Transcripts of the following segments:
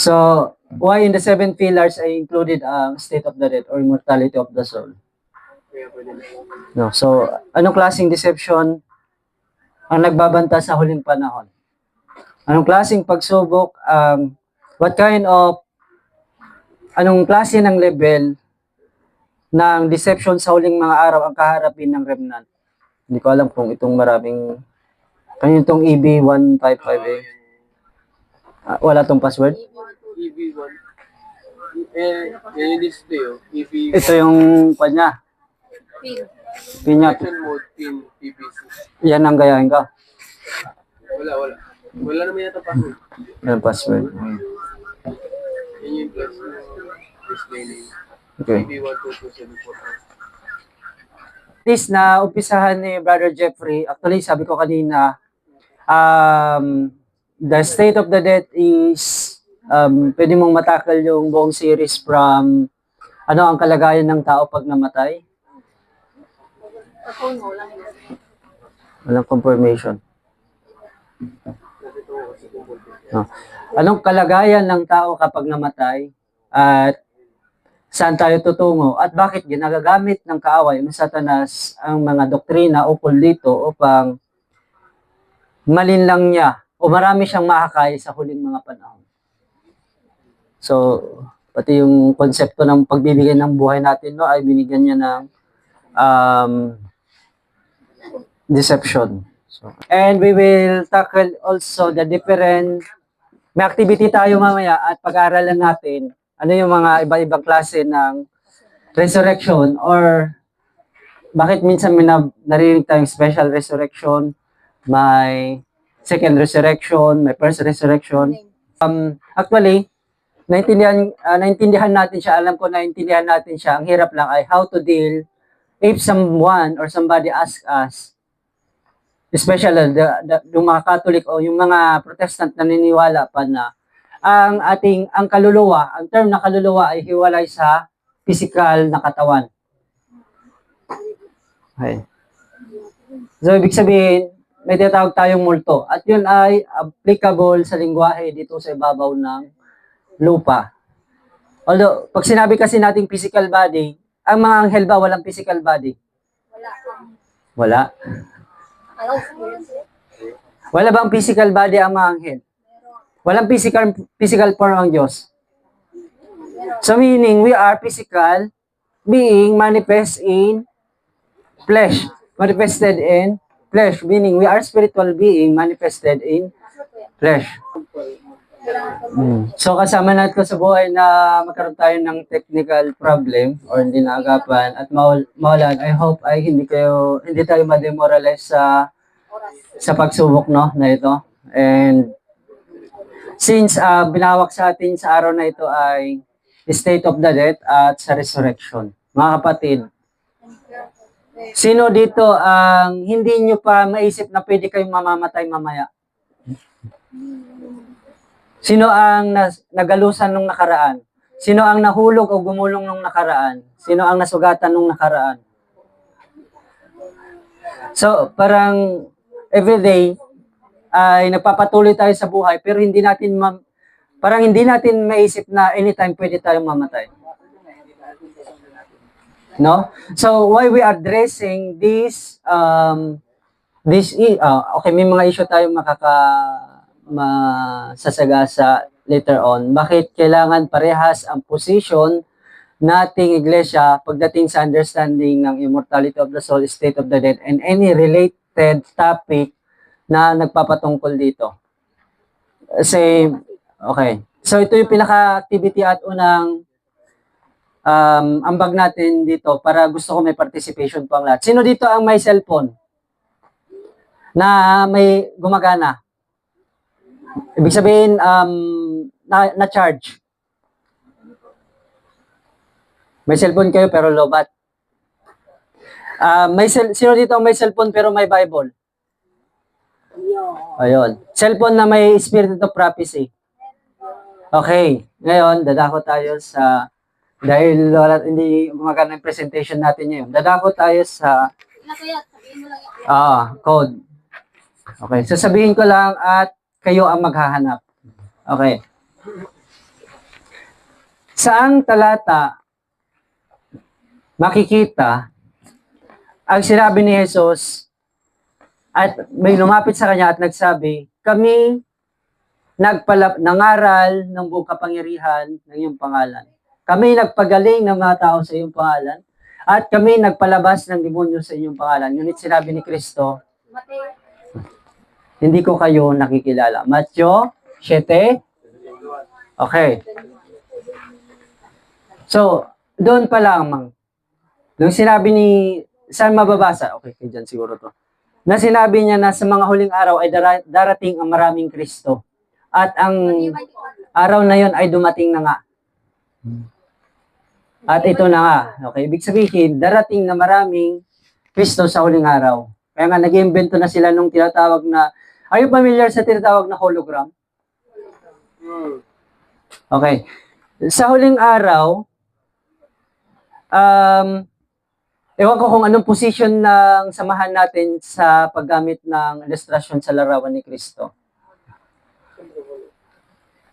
So, why in the seven pillars ay included ang state of the death or immortality of the soul? No. So, anong klaseng deception ang nagbabanta sa huling panahon? Anong klaseng pagsubok, anong klase ng level ng deception sa huling mga araw ang kaharapin ng remnant? Hindi ko alam kung itong maraming, kanino itong EB155A? Wala tong password? EB1. Yan yung display, oh. EB1. Ito yung kanya. Pinya. Mode, pin, PPC. Yan ang gayahin ka. Wala. Wala naman yata password. Yan password. Yan yung plus display name. Okay. EB12274. This na umpisahan ni Brother Jeffrey, actually sabi ko kanina, the state of the death is, pwede mong matakal yung buong series from ano ang kalagayan ng tao pag namatay. Walang confirmation. No. Anong kalagayan ng tao kapag namatay at saan tayo tutungo at bakit ginagagamit ng kaaway ng Satanas ang mga doktrina ukol dito upang malinlang niya o marami siyang mahakay sa huling mga panahon. So, pati yung konsepto ng pagbibigay ng buhay natin no ay binigyan niya ng deception. So, and we will tackle also the different, may activity tayo mamaya at pag-aaralan natin ano yung mga iba-ibang klase ng resurrection or bakit minsan may narinig tayong special resurrection, may second resurrection, may first resurrection. Actually, naintindihan natin siya, alam ko naintindihan natin siya, ang hirap lang ay how to deal if someone or somebody ask us, especially yung mga Catholic o yung mga Protestant na naniniwala pa na ang kaluluwa, ang term na kaluluwa ay hiwalay sa physical na katawan. Okay. So, ibig sabihin, may tinatawag tayong multo. At yun ay applicable sa lingwahe dito sa ibabaw ng lupa. Although, pag sinabi kasi nating physical body, ang mga anghel ba walang physical body? Wala. Wala bang physical body ang mga anghel? Walang physical form ang Diyos. So meaning, we are physical being manifest in flesh. Manifested in flesh. Meaning, we are spiritual being manifested in flesh. So kasama natin sa buhay na magkaroon tayo ng technical problem or hindi naagapan at mawalan. I hope ay hindi tayo ma-demoralize sa pagsubok no na ito. And since binawak sa atin sa araw na ito ay state of the death at sa resurrection. Mga kapatid, sino dito ang hindi nyo pa maisip na pwede kayong mamamatay mamaya? Sino ang nagalusan nung nakaraan? Sino ang nahulog o gumulong nung nakaraan? Sino ang nasugatan nung nakaraan? So, parang everyday ay nagpapatuloy tayo sa buhay pero hindi natin maisip na anytime pwede tayong mamatay. No? So why we are addressing this okay, may mga issue tayong masasagasa later on. Bakit kailangan parehas ang position nating iglesia pagdating sa understanding ng immortality of the soul, state of the dead, and any related topic na nagpapatungkol dito. Okay. So ito yung pinaka-activity at unang ambag natin dito para gusto ko may participation po ang lahat. Sino dito ang may cellphone na may gumagana? Ibig sabihin, na-charge. May cellphone kayo pero lobat. Sino dito ang may cellphone pero may Bible? Ayun. Cellphone na may spirit of prophecy. Okay. Ngayon, dadako tayo dahil hindi gumagana yung presentation natin ngayon. Dadako tayo sa code. Okay. Sasabihin ko lang at kayo ang maghahanap. Okay. saang talata makikita ang sinabi ni Jesus at may lumapit sa kanya at nagsabi, kami nangaral ng buong kapangyarihan ng iyong pangalan. Kami nagpagaling ng mga tao sa iyong pangalan at kami nagpalabas ng demonyo sa iyong pangalan. Ngunit sinabi ni Kristo, hindi ko kayo nakikilala. Matthew 7. Okay. So, doon pa lamang. Nung sinabi ni, saan mababasa? Okay, dyan siguro to. Na sinabi niya na sa mga huling araw ay darating ang maraming Kristo. At ang araw na yon ay dumating na nga. At ito na nga. Okay, ibig sabihin, darating na maraming Kristo sa huling araw. Kaya nga, nag-iimbento na sila nung tinatawag na, are you familiar sa tinatawag na hologram? Okay. Sa huling araw, ewan ko kung anong position ng samahan natin sa paggamit ng ilustrasyon sa larawan ni Kristo.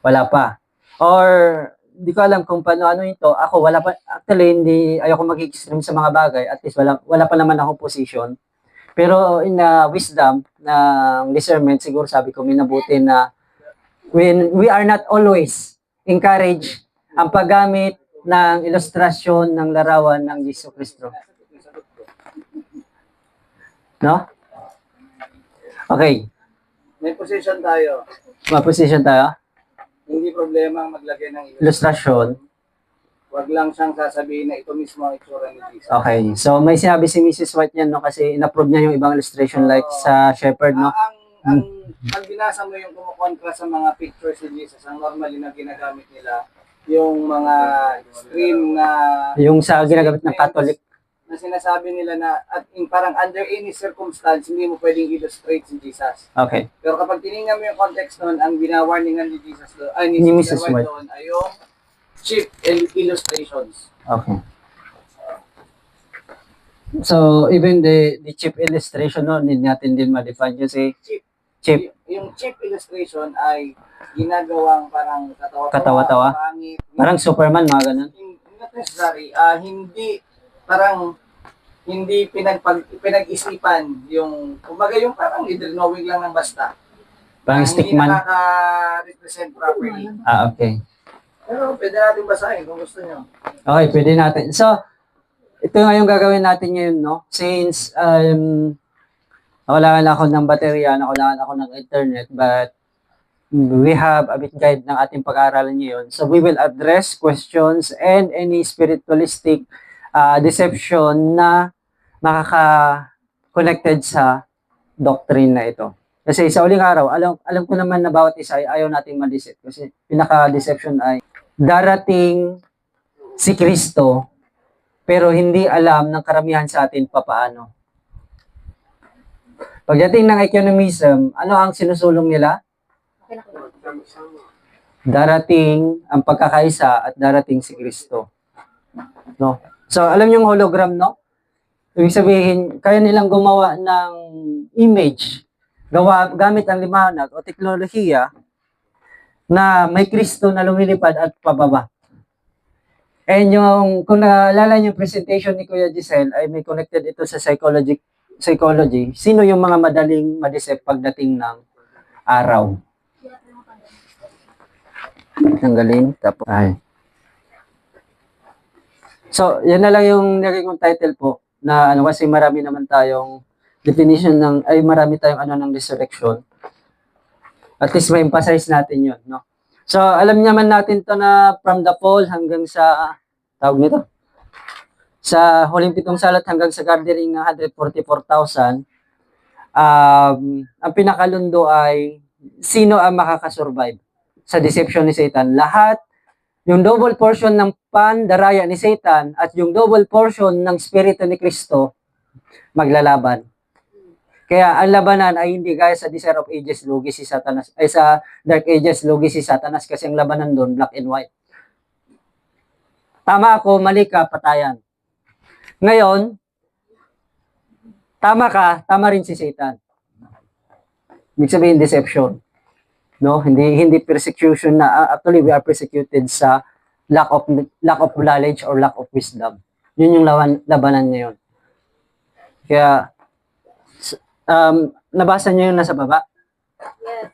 Wala pa. Or, di ko alam kung paano ito. Ako, wala pa. Actually, ayoko mag-extreme sa mga bagay. At least, wala pa naman akong position. Pero in wisdom ng discernment, siguro sabi ko, minabuti na when we are not always encouraged ang paggamit ng ilustrasyon ng larawan ng Jesu Kristo. No? Okay. May position tayo. Ma-position tayo. Hindi problema ang maglagay ng Ilustrasyon. Wag lang siyang sasabihin na ito mismo ang itsura ni Jesus. Okay. So, may sinabi si Mrs. White niyan, no? Kasi in-approve niya yung ibang illustration like sa shepherd, no? Pag binasa mo yung kumukontra sa mga pictures ni Jesus, ang normally na ginagamit nila, yung mga screen na Yung sa ginagamit ng Catholic. na sinasabi nila na at parang under any circumstance hindi mo pwedeng illustrate si Jesus. Okay. Pero kapag tinignan mo yung context noon, ang binawarningan ni Jesus doon, ay ni Mrs. Sister White White doon ay yung cheap illustrations. Okay. So, even the cheap illustration, no, need natin din ma-define kasi cheap. Yung cheap illustration ay ginagawang parang Katawa-tawa. pangit. Parang Superman, mga ganun. Not necessary, hindi pinag-isipan yung, kumbaga yung parang i-drawing lang ng basta. Parang Hindi stickman. nakaka-represent properly. Okay. Pero pwede natin basahin kung gusto nyo. Okay, pwede natin. So, ito nga yung gagawin natin ngayon, no? Since, nakulangan ako ng baterya, nakulangan ako ng internet, but we have a bit guide ng ating pag-aaralan ngayon. So, we will address questions and any spiritualistic deception na makaka-connected sa doctrine na ito. Kasi sa uling araw, alam ko naman na bawat isa ay ayaw nating ma-deceive. Kasi pinaka-deception ay darating si Kristo pero hindi alam ng karamihan sa atin papaano. Pagdating ng economism, ano ang sinusulong nila? Darating ang pagkakaisa at darating si Kristo. No? So, alam niyo yung hologram, no? Ibig sabihin, kaya nilang gumawa ng image, gamit ang liwanag o teknolohiya na may Kristo na lumilipad at pababa. And yung, kung naalala niyo yung presentation ni Kuya Giselle, ay may connected ito sa psychology. Sino yung mga madaling madisip pagdating ng araw? Tanggalin, tapos, ay. So, yan na lang yung naging kong title po na ano kasi marami naman tayong definition marami tayong ng resurrection. At least ma-emphasize natin yun, no? So, alam naman natin to na from the fall hanggang sa, tawag nito, sa huling pitong salat hanggang sa gathering ng 144,000, ang pinakalundo ay sino ang makakasurvive sa deception ni Satan. Lahat, yung double portion ng pandaraya ni Satan at yung double portion ng Espiritu ni Kristo, maglalaban. Kaya ang labanan ay hindi gaya sa Desire of Ages, lugi si Satanas, ay sa Dark Ages, lugi si Satanas kasi ang labanan doon, black and white. Tama ako, mali ka, patayan. Ngayon, tama ka, tama rin si Satan. Ibig sabihin, deception. No, hindi persecution na actually we are persecuted sa lack of knowledge or lack of wisdom. Yun yung labanan niya yun. Kaya, nabasa niyo yung nasa baba? Yes.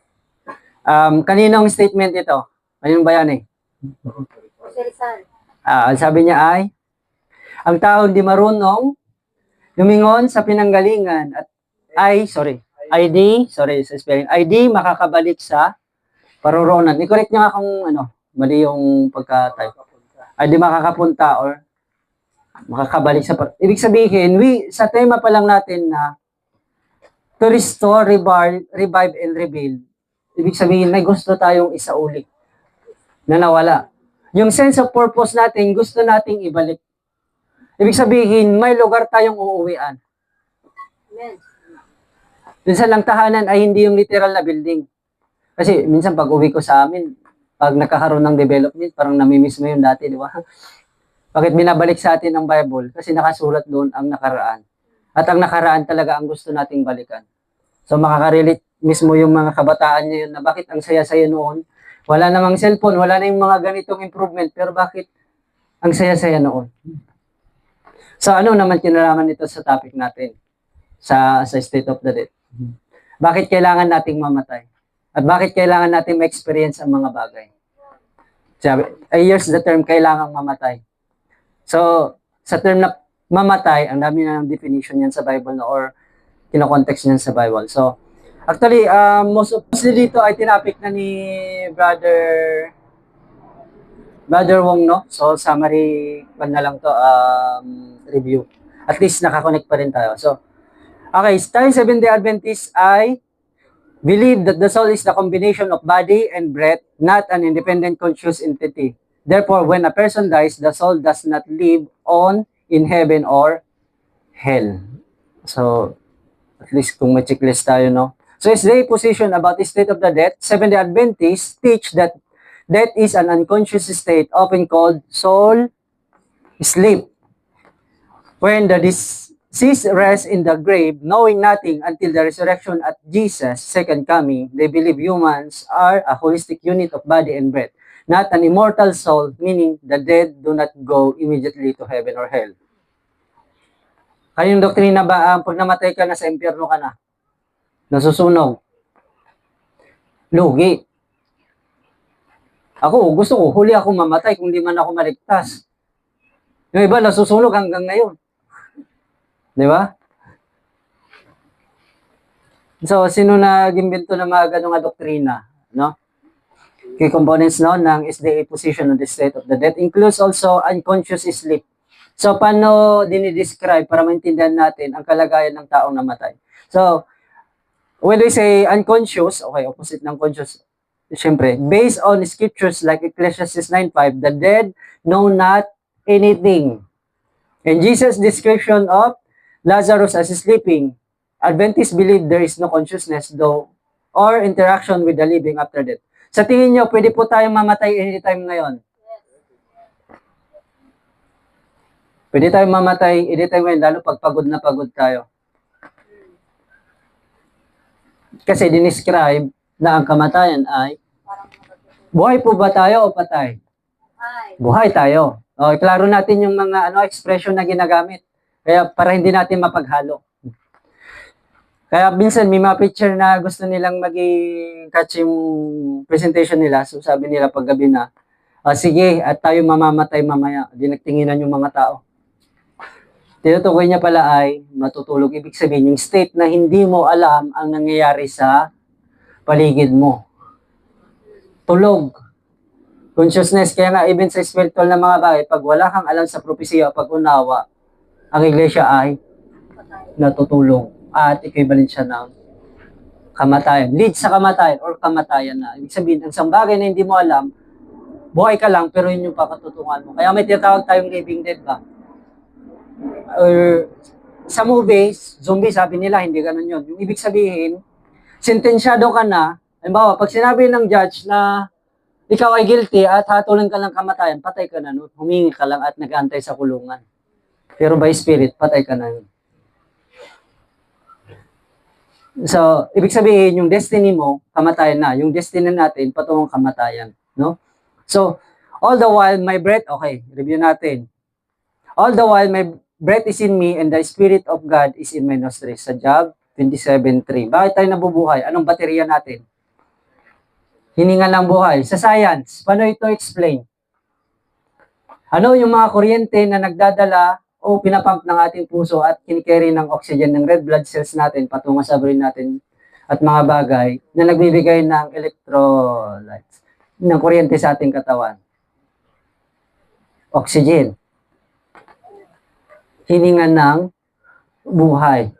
Kaninong statement ito? Ayun ba yan eh? Jose Rizal. Sabi niya ang tao hindi marunong lumingon sa pinanggalingan at ID makakabalik sa paruroonan. I-correct niyo nga kung mali yung pagka-type. ID makakapunta or makakabalik sa ibig sabihin, sa tema pa lang natin na to restore, revive, and rebuild. Ibig sabihin, may gusto tayong isauli na nawala. Yung sense of purpose natin, gusto nating ibalik. Ibig sabihin, may lugar tayong uuwian. Amen. Minsan lang tahanan ay hindi yung literal na building. Kasi minsan pag uwi ko sa amin, pag nakakaroon ng development, parang namimiss mo yung dati, di ba? Bakit binabalik sa atin ang Bible? Kasi nakasulat doon ang nakaraan. At ang nakaraan talaga ang gusto nating balikan. So makaka-relate mismo yung mga kabataan ngayon na bakit ang saya-saya noon. Wala namang cellphone, wala na yung mga ganitong improvement, pero bakit ang saya-saya noon? So ano naman kinalaman nito sa topic natin? Sa state of the dead. Bakit kailangan nating mamatay? At bakit kailangan nating ma-experience ang mga bagay? Sabi, here's the term, kailangang mamatay. So, sa term na mamatay, ang dami na ng definition yan sa Bible or kinokontext niyan sa Bible. So, actually, mostly dito ay tinapik na ni Brother Wong, no? So, summary na lang to, review. At least nakakonect pa rin tayo. So, okay, tayo Seventh-day Adventist ay believe that the soul is the combination of body and breath, not an independent conscious entity. Therefore, when a person dies, the soul does not live on in heaven or hell. So, at least kung may checklist tayo, no? So, is their position about the state of the death? Seventh-day Adventists teach that death is an unconscious state, often called soul sleep. When the deceased rests in the grave, knowing nothing until the resurrection at Jesus' second coming, they believe humans are a holistic unit of body and breath, not an immortal soul, meaning the dead do not go immediately to heaven or hell. Kayong doktrina ba, pag namatay ka na sa impyerno ka na? Nasusunog? Lugi. Ako, gusto ko, huli ako mamatay kung di man ako maligtas. Yung iba, nasusunog hanggang ngayon. Di ba? So, sino nag-imbento ng mga ganong doktrina? No? Key components no, ng SDA position on the state of the death includes also unconscious sleep. So, paano dinidescribe para maintindihan natin ang kalagayan ng taong namatay? So, when we say unconscious, okay, opposite ng conscious, siyempre, based on scriptures like Ecclesiastes 9:5, the dead know not anything. And Jesus' description of Lazarus as sleeping, Adventists believe there is no consciousness though or interaction with the living after death. Sa tingin nyo, pwede po tayong mamatay anytime ngayon? Pwede tayong mamatay anytime ngayon, lalo pag pagod na pagod tayo. Kasi dinescribe na ang kamatayan ay buhay po ba tayo o patay? Buhay tayo. O, klaro natin yung mga expression na ginagamit. Kaya para hindi natin mapaghalo. Kaya minsan may mga picture na gusto nilang maging catch yung presentation nila. So sabi nila paggabi na, sige, at tayo mamamatay mamaya. Di nagtinginan yung mga tao. Tinutukoy niya pala ay matutulog. Ibig sabihin, yung state na hindi mo alam ang nangyayari sa paligid mo. Tulog. Consciousness. Kaya nga, even sa spiritual na mga bagay, pag wala kang alam sa propesya, pag unawa, ang iglesia ay natutulog. At equivalent siya ng kamatayan. Lead sa kamatayan or kamatayan na. Ibig sabihin, ang isang bagay na hindi mo alam, buhay ka lang, pero yun yung pakatutungan mo. Kaya may tinatawag tayong living dead ba? Or sa movies, zombie, sabi nila, hindi ganun yun. Yung ibig sabihin, sentensyado ka na, halimbawa, pag sinabi ng judge na ikaw ay guilty at hatulan ka ng kamatayan, patay ka na nun. Humingi ka lang at nag-aantay sa kulungan. Pero by spirit, patay ka na nun. So, ibig sabihin, yung destiny mo, kamatayan na. Yung destiny natin, patungong kamatayan. No? So, All the while my breath, okay, review natin. All the while my breath is in me and the Spirit of God is in my nostrils. Sa Job 27:3. Bakit tayo nabubuhay? Anong baterya natin? Hininga ng buhay. Sa science, paano ito explain? Ano yung mga kuryente na nagdadala o pinapump ng ating puso at kinikerry ng oxygen ng red blood cells natin patungo sa brain natin at mga bagay na nagbibigay ng electrolytes, ng kuryente sa ating katawan? Oxygen. Hininga ng buhay.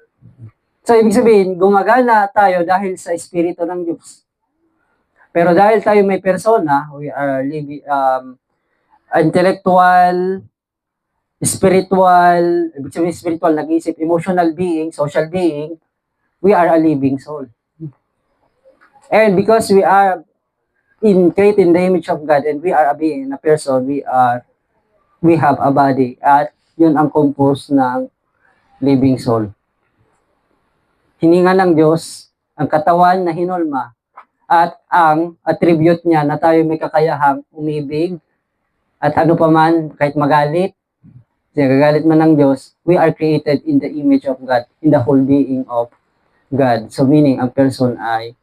So, ibig sabihin, gumagana tayo dahil sa Espiritu ng Diyos. Pero dahil tayo may persona, we are living, intellectual, spiritual, ibig sabihin spiritual, nag-iisip, emotional being, social being, we are a living soul. And because we are created in the image of God and we are a being, a person, we have a body at yun ang compose ng living soul. Hininga ng Diyos, ang katawan na hinulma, at ang attribute niya na tayo may kakayahang umibig, at ano pa man, kahit magalit, gagalit man ng Diyos, we are created in the image of God, in the whole being of God. So meaning, ang person ay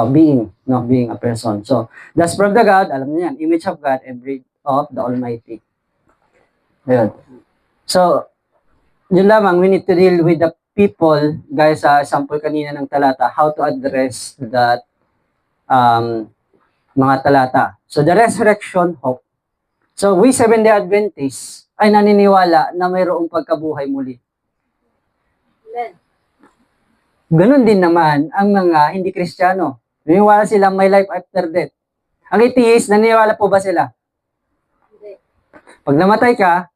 being a person. So, the Spirit of the God, alam niyo yan, image of God and breath of the Almighty. Ayun. So, yun lamang, we need to deal with the people, guys, sa sample kanina ng talata, how to address that mga talata. So, the resurrection hope. So, we Seventh-day Adventists ay naniniwala na mayroong pagkabuhay muli. Amen. Ganon din naman ang mga hindi Kristiyano. Naniniwala sila may life after death. Ang atheist, naniniwala po ba sila? Hindi. Pag namatay ka,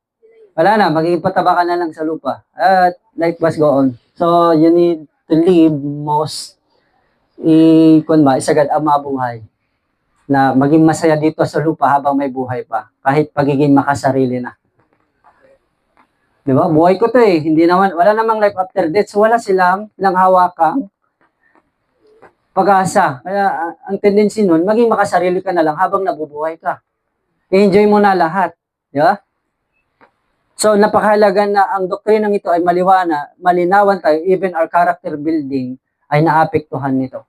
wala na, magiging pataba ka na lang sa lupa. At life must go on. So, you need to live most isagad ang mabuhay. Na maging masaya dito sa lupa habang may buhay pa. Kahit pagiging makasarili na. Di ba? Buhay ko to eh. Hindi naman, wala namang life after death. So, wala silang hawakang pag-asa. Kaya, ang tendency nun, maging makasarili ka na lang habang nabubuhay ka. I-enjoy mo na lahat. Di ba? So, napakahalaga na ang doktrinang ito ay malinawan tayo, even our character building ay naapektuhan nito.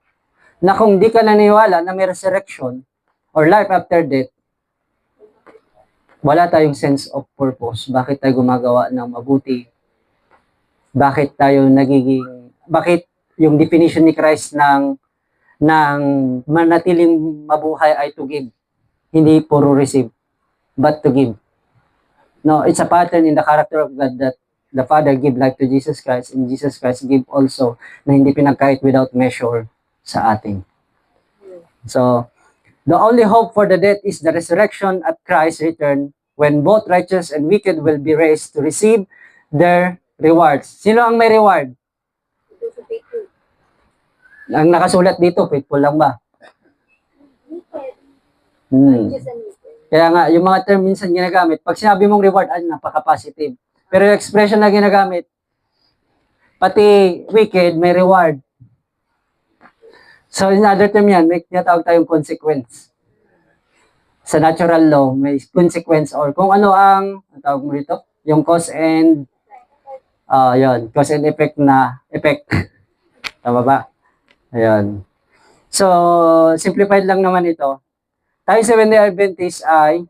Na kung di ka naniwala na may resurrection or life after death, wala tayong sense of purpose. Bakit tayo gumagawa ng mabuti? Bakit yung definition ni Christ ng manatiling mabuhay ay to give. Hindi puro receive, but to give. No, it's a pattern in the character of God that the Father give life to Jesus Christ and Jesus Christ give also na hindi pinagkait without measure sa atin. So, the only hope for the dead is the resurrection at Christ's return when both righteous and wicked will be raised to receive their rewards. Sino ang may reward? Ito sa faithful. Ang nakasulat dito, faithful lang ba? Righteous and wicked. Kaya nga, yung mga term minsan ginagamit, pag sinabi mong reward, ay napaka-positive. Pero yung expression na ginagamit, pati wicked, may reward. So, in other term yan, may tinatawag tayong consequence. Sa natural law, may consequence or kung ano ang tawag mo dito, yung cause and cause and effect na effect. Tama ba? Ayun. So, simplified lang naman ito. Tayo Seventh-day Adventists ay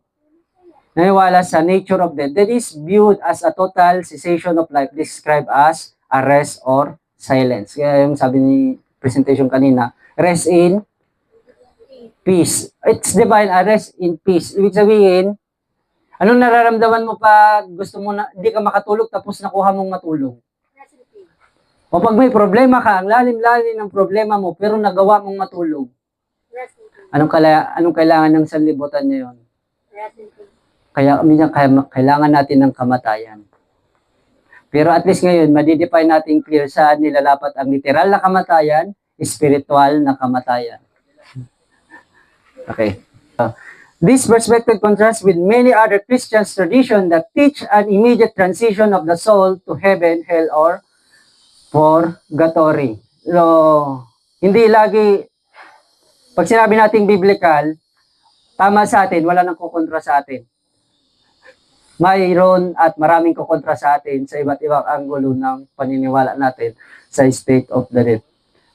naniwala sa nature of death that is viewed as a total cessation of life, described as a rest or silence. Kaya yung sabi ni presentation kanina, rest in peace. It's divine, a rest in peace. Ibig sabihin, anong nararamdaman mo pag gusto mo na, hindi ka makatulog tapos nakuha mong matulog? O pag may problema ka, ang lalim-lalim ng problema mo, pero nagawa mong matulog, anong kailangan ng sanlibutan niya yun? Kaya kailangan natin ng kamatayan. Pero at least ngayon, madidefine natin clear saan nilalapat ang literal na kamatayan, spiritual na kamatayan. Okay. This perspective contrasts with many other Christian traditions that teach an immediate transition of the soul to heaven, hell, or purgatory. So, hindi lagi, pag sinabi nating biblical, tama sa atin, wala nang kukontra sa atin. Mayroon at maraming kukontra sa atin sa iba't ibang anggulo ng paniniwala natin sa state of the dead.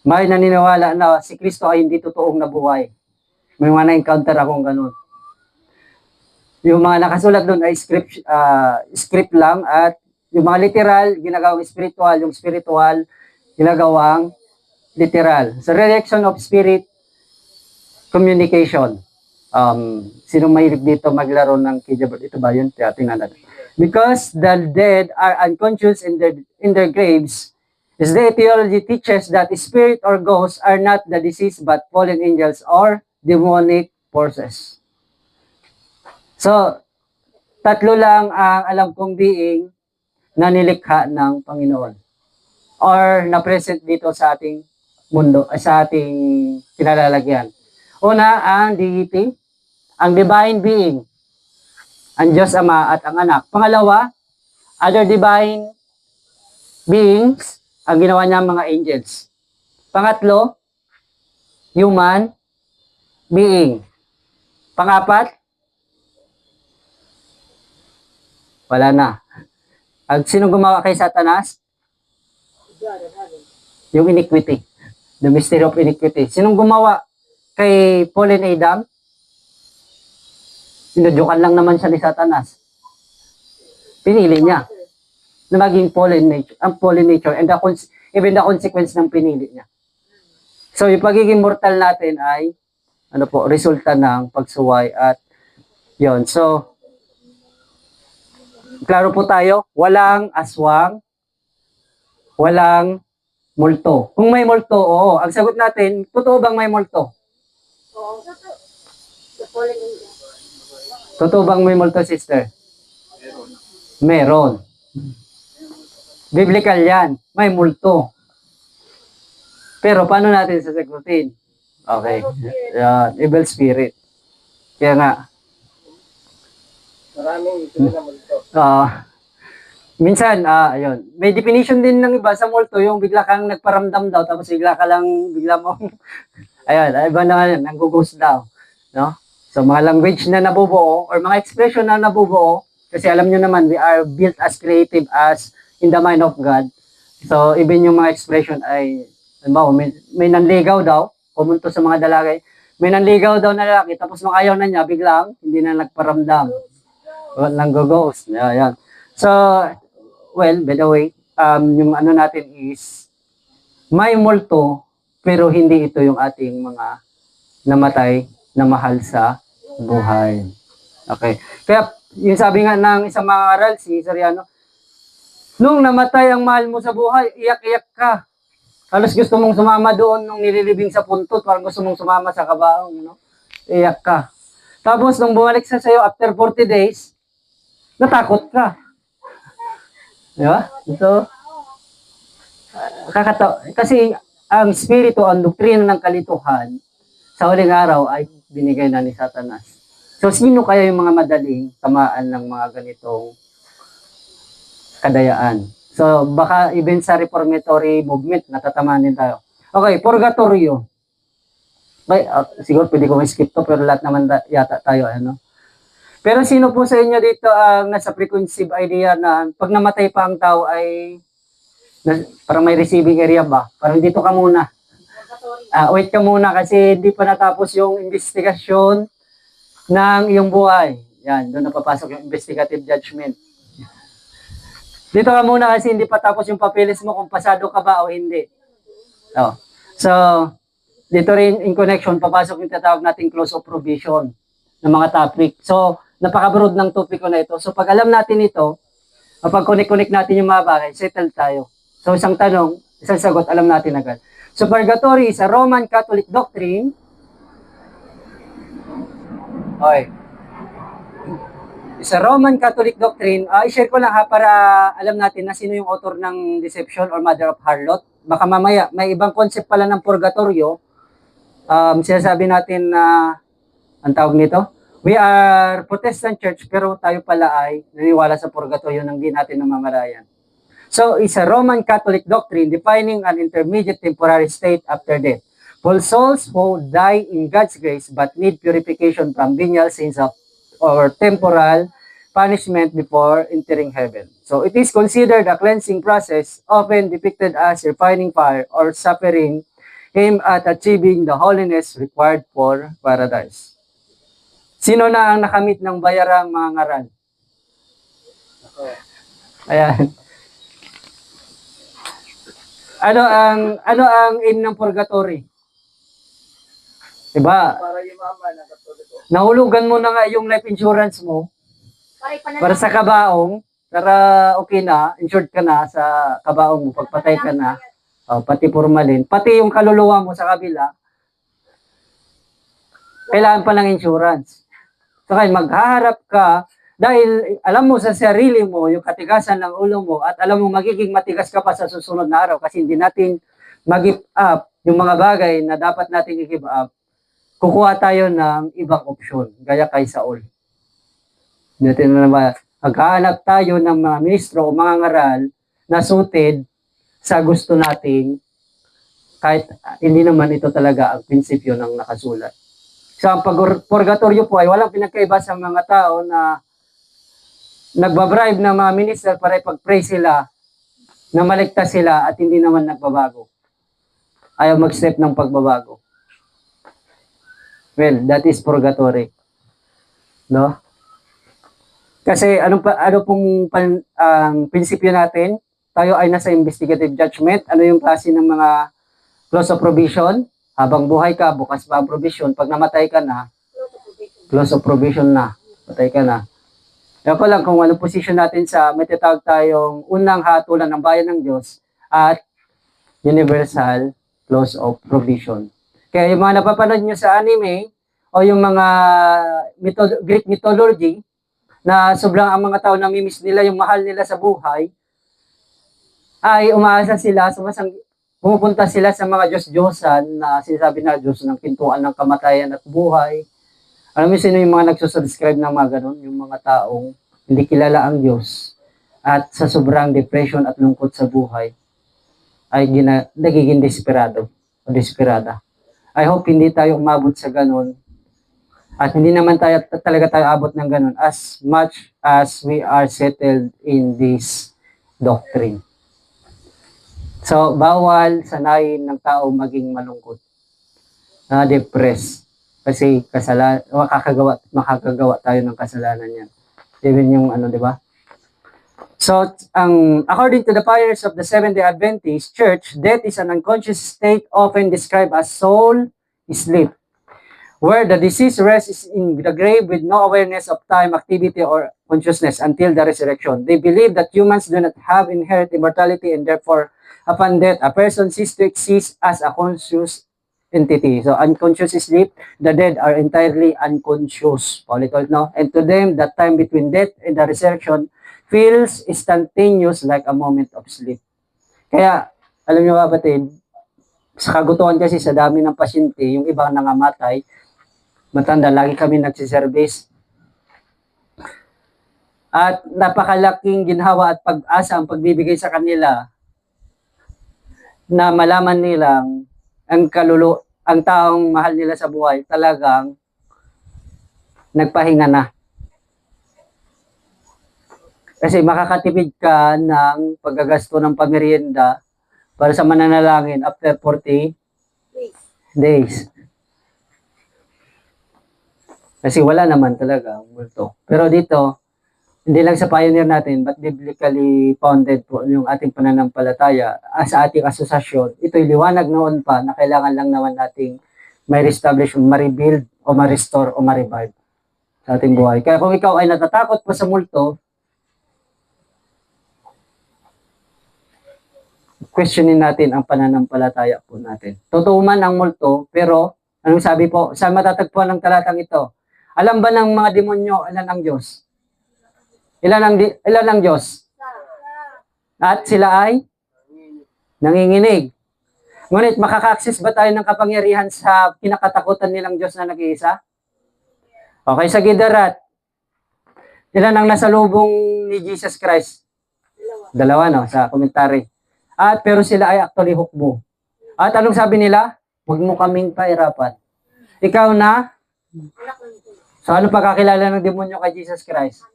May naniniwala na si Kristo ay hindi totoong nabuhay. May mga na-encounter akong ganun. Yung mga nakasulat doon ay script lang, at yung mga literal, ginagawang spiritual, yung spiritual, ginagawang literal. So, resurrection of spirit, communication. Sino mahilig dito maglaro ng keyboard? Ito ba yun? Tingnan natin. Because the dead are unconscious in their graves, is the theology teaches that spirit or ghosts are not the deceased but fallen angels or demonic forces. So, tatlo lang ang alam kong being na nilikha ng Panginoon or na-present dito sa ating mundo, sa ating kinalalagyan. Una, ang deity, ang divine being, ang Diyos Ama at ang Anak. Pangalawa, other divine beings, ang ginawa niya mga angels. Pangatlo, human being. Pangapat, wala na. Ang sino gumawa kay Satanas? Yung iniquity. The mystery of iniquity. Sinong gumawa kay Paul and Adam? Sinudyukan lang naman siya ni Satanas. Pinili niya na maging fallen nature and even the consequence ng pinili niya. So, yung pagiging mortal natin ay resulta ng pagsuway at yon. So, klaro po tayo, walang aswang, walang multo. Kung may multo, oo. Ang sagot natin, totoo bang may multo? Oo. The fallen angel. Totoo bang may multo, sister? Meron. Biblical yan. May multo. Pero paano natin sasagutin? Okay. Yan. Evil spirit. Kaya nga, Maraming ito na multo. minsan, ayun. May definition din ng iba sa multo, yung bigla kang nagparamdam daw, tapos bigla mo, ayun, iba na yan, nang-ghost daw. No? So, mga language na nabubuo, or mga expression na nabubuo, kasi alam nyo naman, we are built as creative as in the mind of God. So, even yung mga expression ay, may nanligaw daw, pumunto sa mga dalagay, may nanligaw daw na lalaki, tapos nung ayaw na niya, biglang, hindi na nagparamdam. Nang-ghost. Yan. So, well, by the way, yung ano natin is, may multo, pero hindi ito yung ating mga namatay na mahal sa buhay. Okay. Kaya, yung sabi nga ng isang mga aral, si Sariano, nung namatay ang mahal mo sa buhay, iyak-iyak ka. Halos gusto mong sumama doon nung nililibing sa puntot, parang gusto mong sumama sa kabaong, no? Iyak ka. Tapos, nung bumalik sa sayo, after 40 days, natakot ka. Di ba? Ito, kasi ang spirito, ang doktrina ng kalituhan, sa huling araw ay binigay na ni Satanas. So, sino kaya yung mga madaling tamaan ng mga ganitong kadayaan? So, baka even sa reformatory movement, natatamaan din tayo. Okay, purgatorio. Okay, siguro pwede ko skip to, pero lahat naman yata tayo, ano? Pero sino po sa inyo dito ang nasa preconceived idea na pag namatay pa ang tao ay parang may receiving area ba? Parang dito ka muna. Wait ka muna kasi hindi pa natapos yung investigasyon ng iyong buhay. Yan, doon napapasok yung investigative judgment. Dito ka muna kasi hindi pa tapos yung papeles mo kung pasado ka ba o hindi. So, dito rin in connection, papasok yung tatawag nating close of provision ng mga topic. So, napaka-broad ng topic ko na ito. So, pag alam natin ito, kapag connect natin yung mga bagay, settle tayo. So, isang tanong, isang sagot, alam natin agad. So, purgatory is a Roman Catholic doctrine. Okay. It's a Roman Catholic doctrine. I-share ko lang ha para alam natin na sino yung author ng Deception or Mother of Harlot. Baka mamaya, may ibang concept pala ng purgatorio. Sinasabi natin na, ang tawag nito, we are Protestant church pero tayo pala ay naniwala sa purgatorio nang di natin namamalayan. So, it's a Roman Catholic doctrine defining an intermediate temporary state after death. For souls who die in God's grace but need purification from venial sins or temporal punishment before entering heaven. So it is considered a cleansing process, often depicted as refining fire or suffering aim at achieving the holiness required for paradise. Sino na ang nakamit ng bayarang mga ngaral? Ayan. Ano ang aim ng purgatory? Diba? Para yumaman ang katulad ko. Nahulugan mo na nga yung life insurance mo para sa kabaong, para okay na, insured ka na sa kabaong mo, pagpatay ka na, pati formalin, pati yung kaluluwa mo sa kabila, kailangan pa ng insurance. So kaya maghaharap ka, dahil alam mo sa sarili mo, yung katigasan ng ulo mo, at alam mo magiging matigas ka pa sa susunod na araw kasi hindi natin mag-give up yung mga bagay na dapat natin i-give up, kukuha tayo ng ibang opsyon, gaya kay Saul. Natin na ba, maghahanap tayo ng mga ministro o mga ngaral na suited sa gusto nating kahit hindi naman ito talaga ang prinsipyo ng nakasulat. So ang purgatorio po ay walang pinagkaiba sa mga tao na nagbabribe ng mga minister para ipag-pray sila na maligtas sila at hindi naman nagbabago. Ayaw mag-step ng pagbabago. Well, that is purgatory. No? Kasi ano pong ang prinsipyo natin? Tayo ay nasa investigative judgment. Ano yung klase ng mga clause of provision? Habang buhay ka, bukas pa ang provision. Pag namatay ka na, clause of provision na. Patay ka na. Kaya ko lang kung anong position natin sa may tatawag tayong unang hatulan ng bayan ng Diyos at universal clause of provision. Kaya yung mga napapanood nyo sa anime o yung mga Greek mythology, na sobrang ang mga tao namimiss nila yung mahal nila sa buhay, ay umaasa sila, pumupunta sila sa mga Diyos-Diyosan na sinasabi na Diyos ng pintuan ng kamatayan at buhay. Alam mo sino yung mga nagsusubscribe ng mga ganun? Yung mga taong hindi kilala ang Diyos at sa sobrang depression at lungkot sa buhay ay nagiging desperado o desperada. I hope hindi tayo umabot sa ganun. At hindi naman talaga tayo abot ng ganun as much as we are settled in this doctrine. So, bawal sanayin ng tao maging malungkot, depressed. Kasi makakagawa tayo ng kasalanan yan. Even yung di ba? So, according to the pioneers of the Seventh-day Adventist Church, death is an unconscious state often described as soul sleep, where the deceased rests in the grave with no awareness of time, activity, or consciousness until the resurrection. They believe that humans do not have inherent immortality and therefore, upon death, a person ceases to exist as a conscious entity. So, unconscious sleep, the dead are entirely unconscious. Paulit-ulit, no? And to them, that time between death and the resurrection feels instantaneous like a moment of sleep. Kaya, alam niyo kapatid, sa kagutuhan kasi sa dami ng pasyente, yung ibang nangamatay, matanda, lagi kami nagsiservice. At napakalaking ginhawa at pag-asa ang pagbibigay sa kanila na malaman nilang ang taong mahal nila sa buhay talagang nagpahinga na. Kasi makakatipid ka ng paggagasto ng pamerienda para sa mananalangin after 40 days. Kasi wala naman talaga multo. Pero dito, hindi lang sa pioneer natin, but biblically founded po yung ating pananampalataya sa ating asosasyon. Ito'y liwanag noon pa na kailangan lang naman nating may reestablish, ma-rebuild, o ma-restore, o ma-revive sa ating buhay. Kaya kung ikaw ay natatakot pa sa multo, questionin natin ang pananampalataya po natin. Totoo man ang multo, pero anong sabi po? Saan matatagpuan ng talatang ito? Alam ba ng mga demonyo, ilan ang Diyos? Ilan ang Diyos? At sila ay nanginginig. Ngunit makaka-access ba tayo ng kapangyarihan sa kinakatakutan nilang Diyos na nag-iisa? Okay, sa Giderat, ilan ang nasa lubong ni Jesus Christ? Dalawa, no? Sa komentary. Pero sila ay actually hukbo. At anong sabi nila? Huwag mo kaming pahirapan. Ikaw na, Anak ng Diyos. so ano pagkakilala ng demonyo kay Jesus Christ?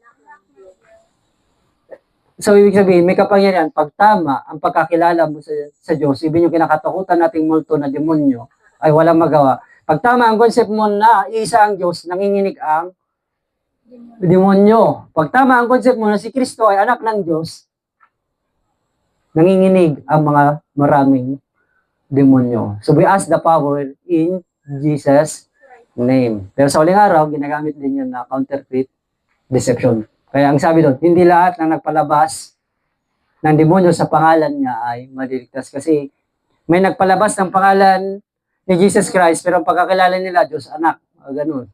So, ibig sabihin, may kapangyarihan, pag tama ang pagkakilala mo sa Diyos, ibig yung kinakatakutan nating multo na demonyo, ay walang magawa. Pag tama ang concept mo na isa ang Diyos, nanginginig ang demonyo. Pag tama ang concept mo na si Kristo ay anak ng Diyos, nanginginig ang mga maraming demonyo. So, we ask the power in Jesus' name. Pero sa uling araw, ginagamit din yun na counterfeit deception. Kaya ang sabi doon, hindi lahat ng nagpalabas ng demonyo sa pangalan niya ay maliligtas. Kasi may nagpalabas ng pangalan ni Jesus Christ, pero ang pagkakilala nila, Diyos anak. O, ganun.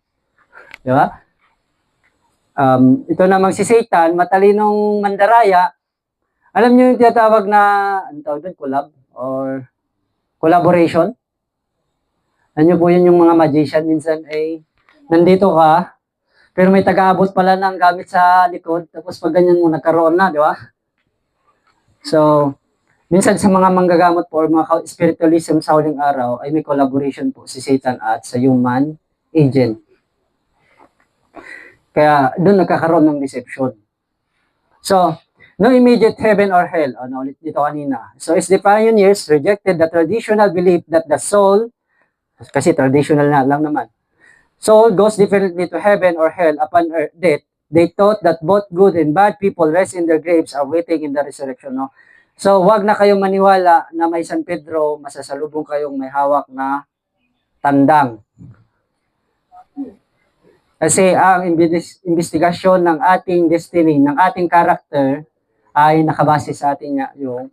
Di ba? Ito namang si Satan, matalinong mandaraya. Alam niyo yung tinatawag na, ano tawag doon, collab? Or collaboration? Ano po yun yung mga magician, minsan ay nandito ka, pero may taga-abot pala ng gamit sa likod, tapos pag ganyan mo, nagkaroon na, di ba? So, minsan sa mga manggagamot po, or mga spiritualism sa huling araw, ay may collaboration po si Satan at sa human agent. Kaya doon nagkakaroon ng deception. So, no immediate heaven or hell. Ano ulit dito kanina. So, as the pioneers rejected the traditional belief that the soul, kasi traditional na lang naman, soul goes differently to heaven or hell upon death. They thought that both good and bad people rest in their graves awaiting in the resurrection. No? So, wag na kayong maniwala na may San Pedro, masasalubong kayong may hawak na tandang. Kasi ang investigasyon ng ating destiny, ng ating character, ay nakabase sa ating yung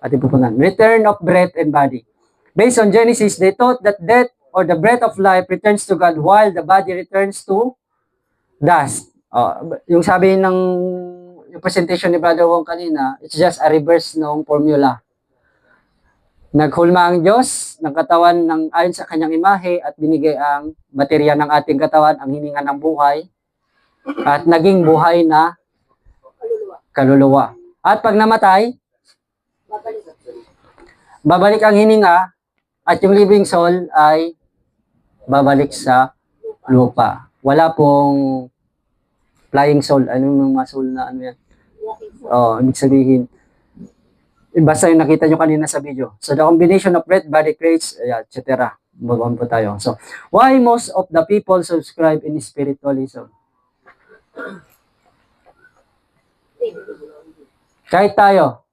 ating pupunan. Return of breath and body. Based on Genesis, they thought that death or the breath of life returns to God while the body returns to dust. Yung sabi ng yung presentation ni Brother Wong kanina, it's just a reverse ng formula. Naghulma ang Diyos ng katawan ng ayon sa kanyang imahe at binigay ang baterya ng ating katawan, ang hininga ng buhay, at naging buhay na kaluluwa. At pag namatay, babalik ang hininga at yung living soul ay babalik sa lupa. Wala pong flying soul. Ano yung mga soul na ano yan? Ibig sabihin, basta yung nakita nyo kanina sa video. So, the combination of breath, body creates, etc. Bagoon po tayo. So, why most of the people subscribe in spiritualism? Kahit tayo,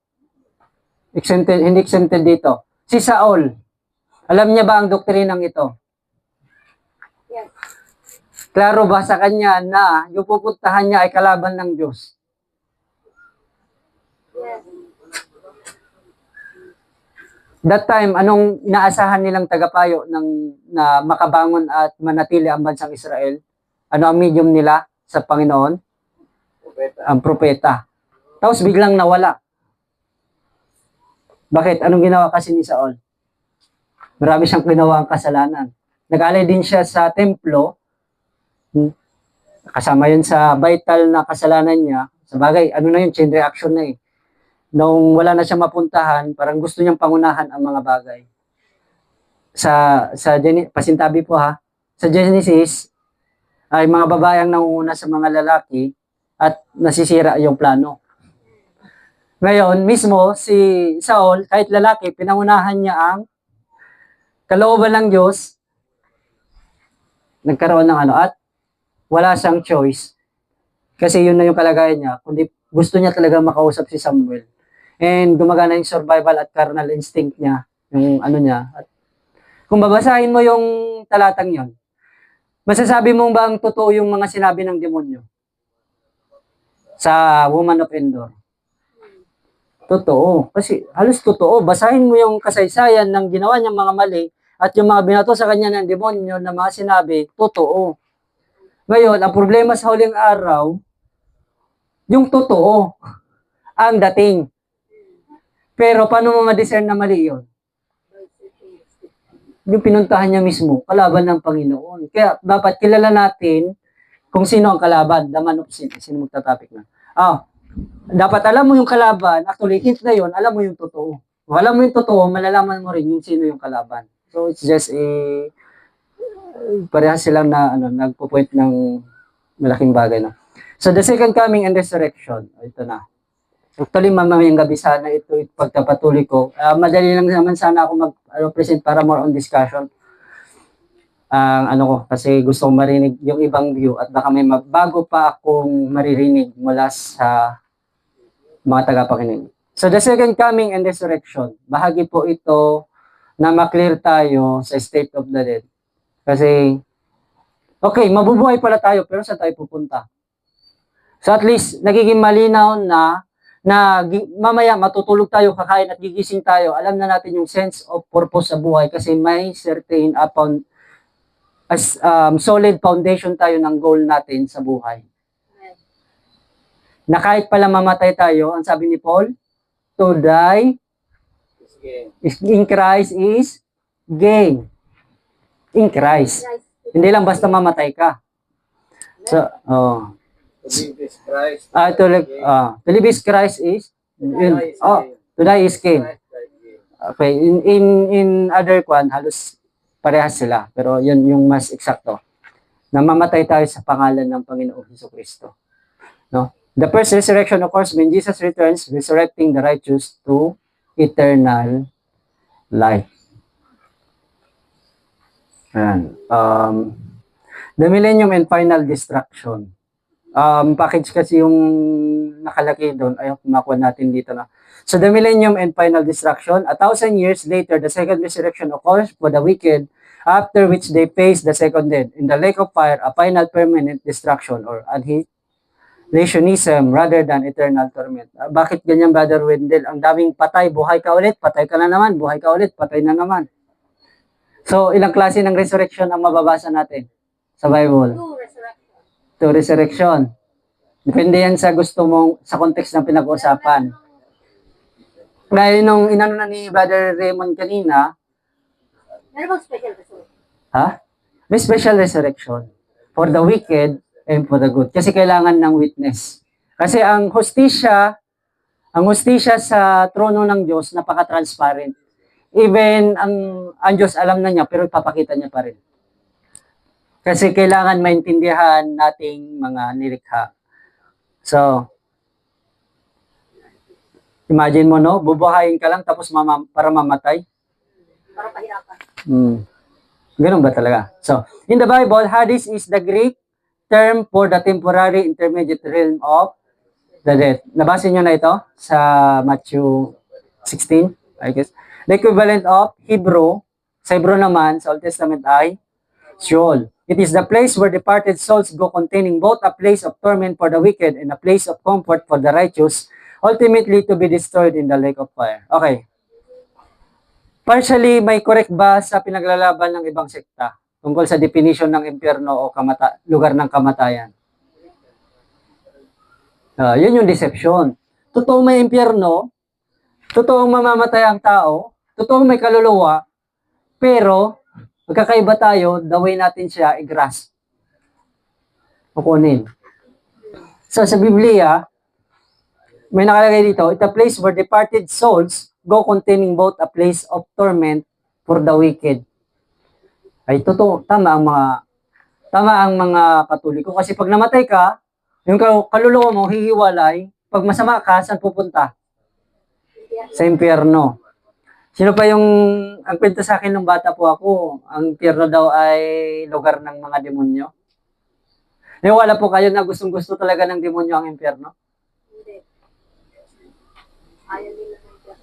hindi exempted dito. Si Saul, alam niya ba ang doktrinang ito? Yes. Klaro ba sa kanya na yung pupuntahan niya ay kalaban ng Diyos? Yes. That time, anong inaasahan nilang tagapayo na makabangon at manatili ang bansang Israel? Ano ang medium nila sa Panginoon? Ang propeta. Tapos biglang nawala. Bakit? Anong ginawa kasi ni Saul? Marami siyang ginawa ang kasalanan. Nag-alay din siya sa templo. Kasama yun sa vital na kasalanan niya. Sa bagay, ano na yun? Chain reaction na eh. Nung wala na siya mapuntahan, parang gusto niyang pangunahan ang mga bagay. Pasintabi po ha. Sa Genesis, ay mga babae ang nangunguna sa mga lalaki at nasisira yung plano. Ngayon, mismo si Saul, kahit lalaki, pinangunahan niya ang kalooban ng Diyos, nagkaroon ng at wala siyang choice. Kasi yun na yung kalagayan niya, kundi gusto niya talaga makausap si Samuel. And gumagana yung survival at carnal instinct niya, yung niya. At kung babasahin mo yung talatang yon, masasabi mo ba ang totoo yung mga sinabi ng demonyo sa Woman of Endor? Totoo. Kasi halos totoo. Basahin mo yung kasaysayan ng ginawa niyang mga mali at yung mga binato sa kanya ng demonyo na mga sinabi, totoo. Ngayon, ang problema sa huling araw, yung totoo ang dating. Pero paano mo ma-discern na mali yun? Yung pinuntahan niya mismo, kalaban ng Panginoon. Kaya dapat kilala natin kung sino ang kalaban. The man of sin. Sino magta-topic na? Dapat alam mo yung kalaban. Actually, hint na yun, alam mo yung totoo. Kung alam mo yung totoo, malalaman mo rin yung sino yung kalaban. So it's just a parehas silang na nagpo-point ng malaking bagay, no. So the second coming and resurrection, ito na. Actually, mamayang gabi sana ito pagpapatuloy ko. Madali lang naman sana ako mag-present para more on discussion. Ang ko, kasi gusto kong marinig yung ibang view at baka may bago pa akong maririnig mula sa mga tagapakinig. So the second coming and resurrection, bahagi po ito na maklear tayo sa state of the dead. Kasi, okay, mabubuhay pala tayo, pero saan tayo pupunta? So at least, nagiging malinaw na mamaya matutulog tayo, kakain at gigising tayo, alam na natin yung sense of purpose sa buhay kasi may certain solid foundation tayo ng goal natin sa buhay. Na kahit pala mamatay tayo, ang sabi ni Paul, to die in Christ is gain. In Christ. Hindi lang basta mamatay ka. So, To live is Christ. to live is Christ is to die is gain. Okay, in other halos parehas sila, pero yun yung mas eksakto. Namamatay tayo sa pangalan ng Panginoong Jesucristo. No? The first resurrection occurs when Jesus returns, resurrecting the righteous to eternal life. Ayan. The millennium and final destruction. Package kasi yung nakalagay doon. Ayaw, makuha natin dito na. So the millennium and final destruction, 1,000 years later, the second resurrection occurs for the wicked, after which they face the second death. In the lake of fire, a final permanent destruction or annihilationism rather than eternal torment. Bakit ganyan, Brother Wendell? Ang daming patay, buhay ka ulit, patay ka na naman, buhay ka ulit, patay na naman. So, ilang klase ng resurrection ang mababasa natin sa Bible? To resurrection. Depende yan sa gusto mong, sa context ng pinag-uusapan. Gaya nung inano na ni Brother Raymond kanina, Meron bang special resurrection? may special resurrection for the wicked and for the good. Kasi kailangan ng witness. Kasi ang hustisya sa trono ng Diyos, napaka-transparent. Even ang Diyos alam na niya, pero ipapakita niya pa rin. Kasi kailangan maintindihan nating mga nilikha. So, imagine mo, no? Bubuhayin ka lang tapos para mamatay. Para pahirapan. Ganun ba talaga? So, in the Bible, Hades is the Greek term for the temporary intermediate realm of the dead. Nabasa nyo na ito sa Matthew 16, I guess. The equivalent of Hebrew, sa Hebrew naman, sa Old Testament ay Sheol. It is the place where departed souls go, containing both a place of torment for the wicked and a place of comfort for the righteous, ultimately to be destroyed in the lake of fire. Okay. Partially, may correct ba sa pinaglalaban ng ibang sekta tungkol sa definition ng impyerno o lugar ng kamatayan? Yun yung deception. Totoong may impyerno, totoong mamamatay ang tao, totoong may kaluluwa, pero magkakaiba tayo, the way natin siya i-grasp. Kukunin. So sa Biblia, may nakalagay dito, it's a place where departed souls go, containing both a place of torment for the wicked. Ay totoo, tama ang mga Katoliko. Kasi pag namatay ka, yung kaluluwa mo hihiwalay, pag masama ka, saan pupunta? Sa impyerno. Sino pa ang kwento sa akin ng bata po ako, ang impyerno daw ay lugar ng mga demonyo. Niwala po kayo na gustong-gusto talaga ng demonyo ang impyerno? Hindi. Ayaw nila ng Diyos.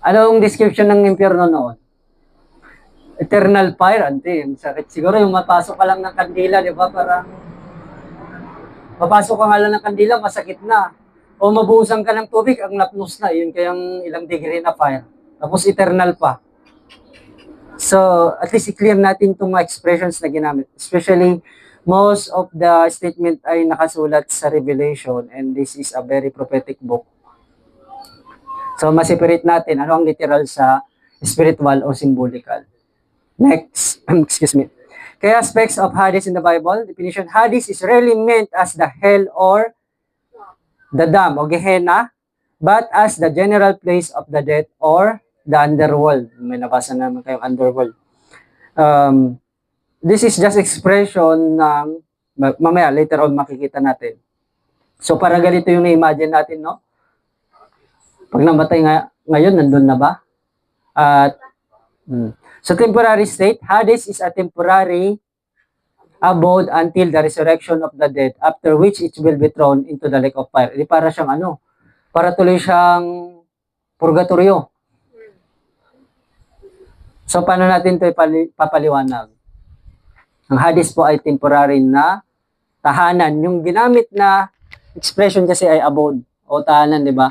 Anong description ng impyerno noon? Eternal fire, ante. Sakit siguro yung mapasok ka lang ng kandila, di ba? Parang mapasok ka nga lang ng kandila, masakit na. O mabuhusan ka ng tubig, ang napnos na. Yun kayang ilang degree na fire. Tapos eternal pa. So, at least i-clear natin itong mga expressions na ginamit. Especially, most of the statement ay nakasulat sa Revelation and this is a very prophetic book. So, ma-separate natin ano ang literal sa spiritual o symbolical. Next, excuse me. Kaya aspects of Hades in the Bible, definition, Hades is rarely meant as the hell or the dam o Gehenna, but as the general place of the dead or the underworld. May nabasa naman kayong underworld. This is just expression ng, mamaya, later on makikita natin. So, para ganito yung na-imagine natin, no? Pag namatay ngayon, nandun na ba? At, so, temporary state, Hades is a temporary abode until the resurrection of the dead, after which it will be thrown into the lake of fire. Di para siyang ano? Para tuloy siyang purgatorio. So, paano natin ito papaliwanag? Ang Hades po ay temporary na tahanan. Yung ginamit na expression kasi ay abode o tahanan, di ba?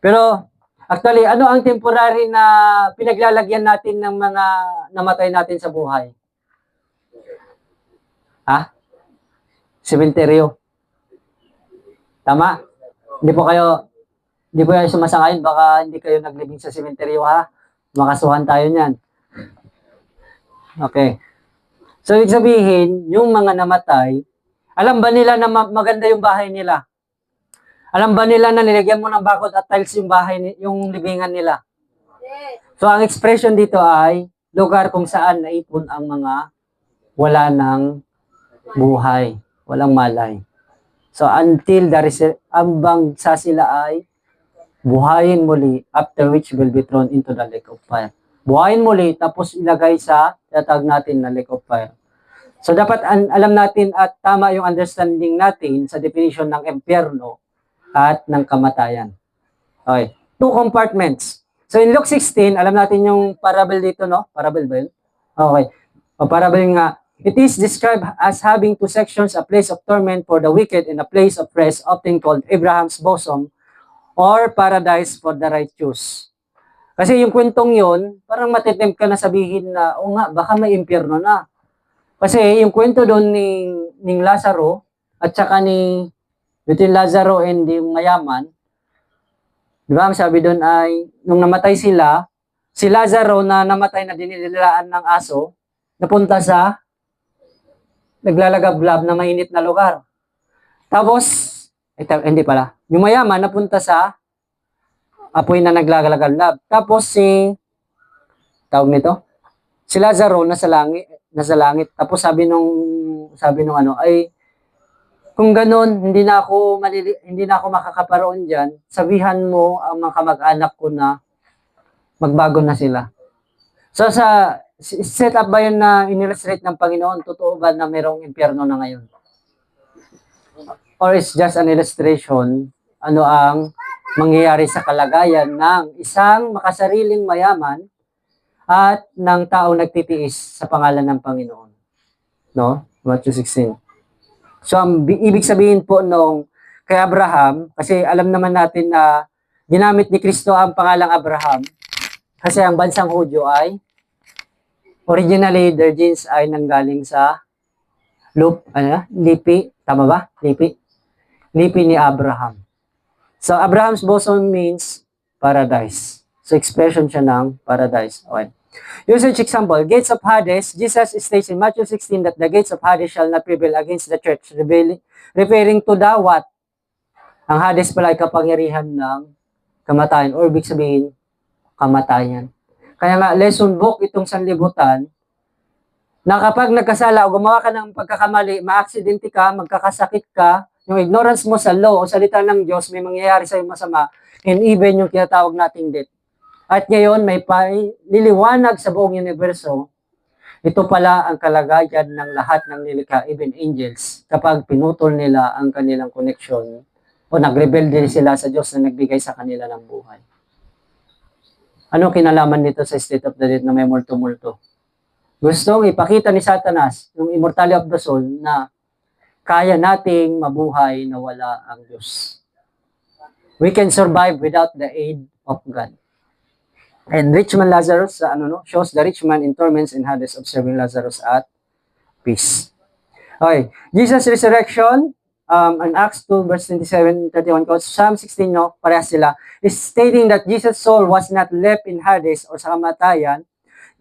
Pero, actually, ano ang temporary na pinaglalagyan natin ng mga namatay natin sa buhay? Ha? Sementeryo. Tama? Hindi po kayo sumasangayon, baka hindi kayo naglibing sa sementeryo, ha? Makasuhan tayo niyan. Okay. So, ibig sabihin, yung mga namatay, alam ba nila na maganda yung bahay nila? Alam ba nila na nilagyan mo ng bakod at tiles yung bahay, yung libingan nila? Yes. So, ang expression dito ay lugar kung saan naipon ang mga wala ng buhay, walang malay. So, until ambang sa sila ay buhayin muli, after which will be thrown into the lake of fire. Buhayin muli, tapos ilagay sa tatag natin na lake of fire. So, dapat alam natin at tama yung understanding natin sa definition ng impyerno at ng kamatayan. Okay. 2 compartments. So, in Luke 16, alam natin yung parable dito, no? Parable ba yun? Okay. O, parable nga. It is described as having 2 sections, a place of torment for the wicked and a place of rest, often called Abraham's bosom or paradise for the righteous. Kasi yung kwentong yun, parang matitempt ka na sabihin na, o nga, baka may impyerno na. Kasi yung kwento doon ni Lazaro at saka between Lazaro and yung mayaman, di ba, ang sabi doon ay, nung namatay sila, si Lazaro na namatay na dinilaan ng aso, napunta sa naglalagablab na mainit na lugar. Tapos, hindi pala. Yung mayaman napunta sa apoy na naglalagablab. Tapos tawag nito, si Lazaro nasa langit. Tapos sabi nung ano ay, kung ganun, hindi na ako makakaparoon diyan. Sabihan mo ang mga kamag-anak ko na magbago na sila. So set up ba yun na in-illustrate ng Panginoon? Totoo ba na mayroong impyerno na ngayon? Or it's just an illustration, ano ang mangyayari sa kalagayan ng isang makasariling mayaman at ng taong nagtitiis sa pangalan ng Panginoon. No? Matthew 16. So, ang ibig sabihin po nung kay Abraham, kasi alam naman natin na ginamit ni Kristo ang pangalang Abraham, kasi ang bansang Hudyo ay originally, their genes ay nanggaling sa lipi. Tama ba? Lipi. Lipi ni Abraham. So, Abraham's bosom means paradise. So, expression siya ng paradise. Okay. Usage example, gates of Hades. Jesus states in Matthew 16 that the gates of Hades shall not prevail against the church. Referring to the what? Ang Hades pala ay kapangyarihan ng kamatayan. Or ibig sabihin, kamatayan. Kaya nga, lesson book itong sanlibutan, na kapag nagkasala o gumawa ka ng pagkakamali, maaksidente ka, magkakasakit ka, yung ignorance mo sa law o salita ng Diyos, may mangyayari sa'yo masama, and even yung tinatawag nating death. At ngayon, may liliwanag sa buong universo, ito pala ang kalagayan ng lahat ng nilikha, even angels, kapag pinutol nila ang kanilang connection o nagrebelde sila sa Diyos na nagbigay sa kanila ng buhay. Ano kinalaman nito sa state of the dead na may multo-multo? Gustong ipakita ni Satanas, yung immortality of the soul, na kaya nating mabuhay na wala ang Diyos. We can survive without the aid of God. And rich man Lazarus, shows the rich man in torments in Hades observing Lazarus at peace. Okay, Jesus' resurrection, in Acts 2, verse 27, 31, Psalm 16, parehas sila, is stating that Jesus' soul was not left in Hades or sa kamatayan,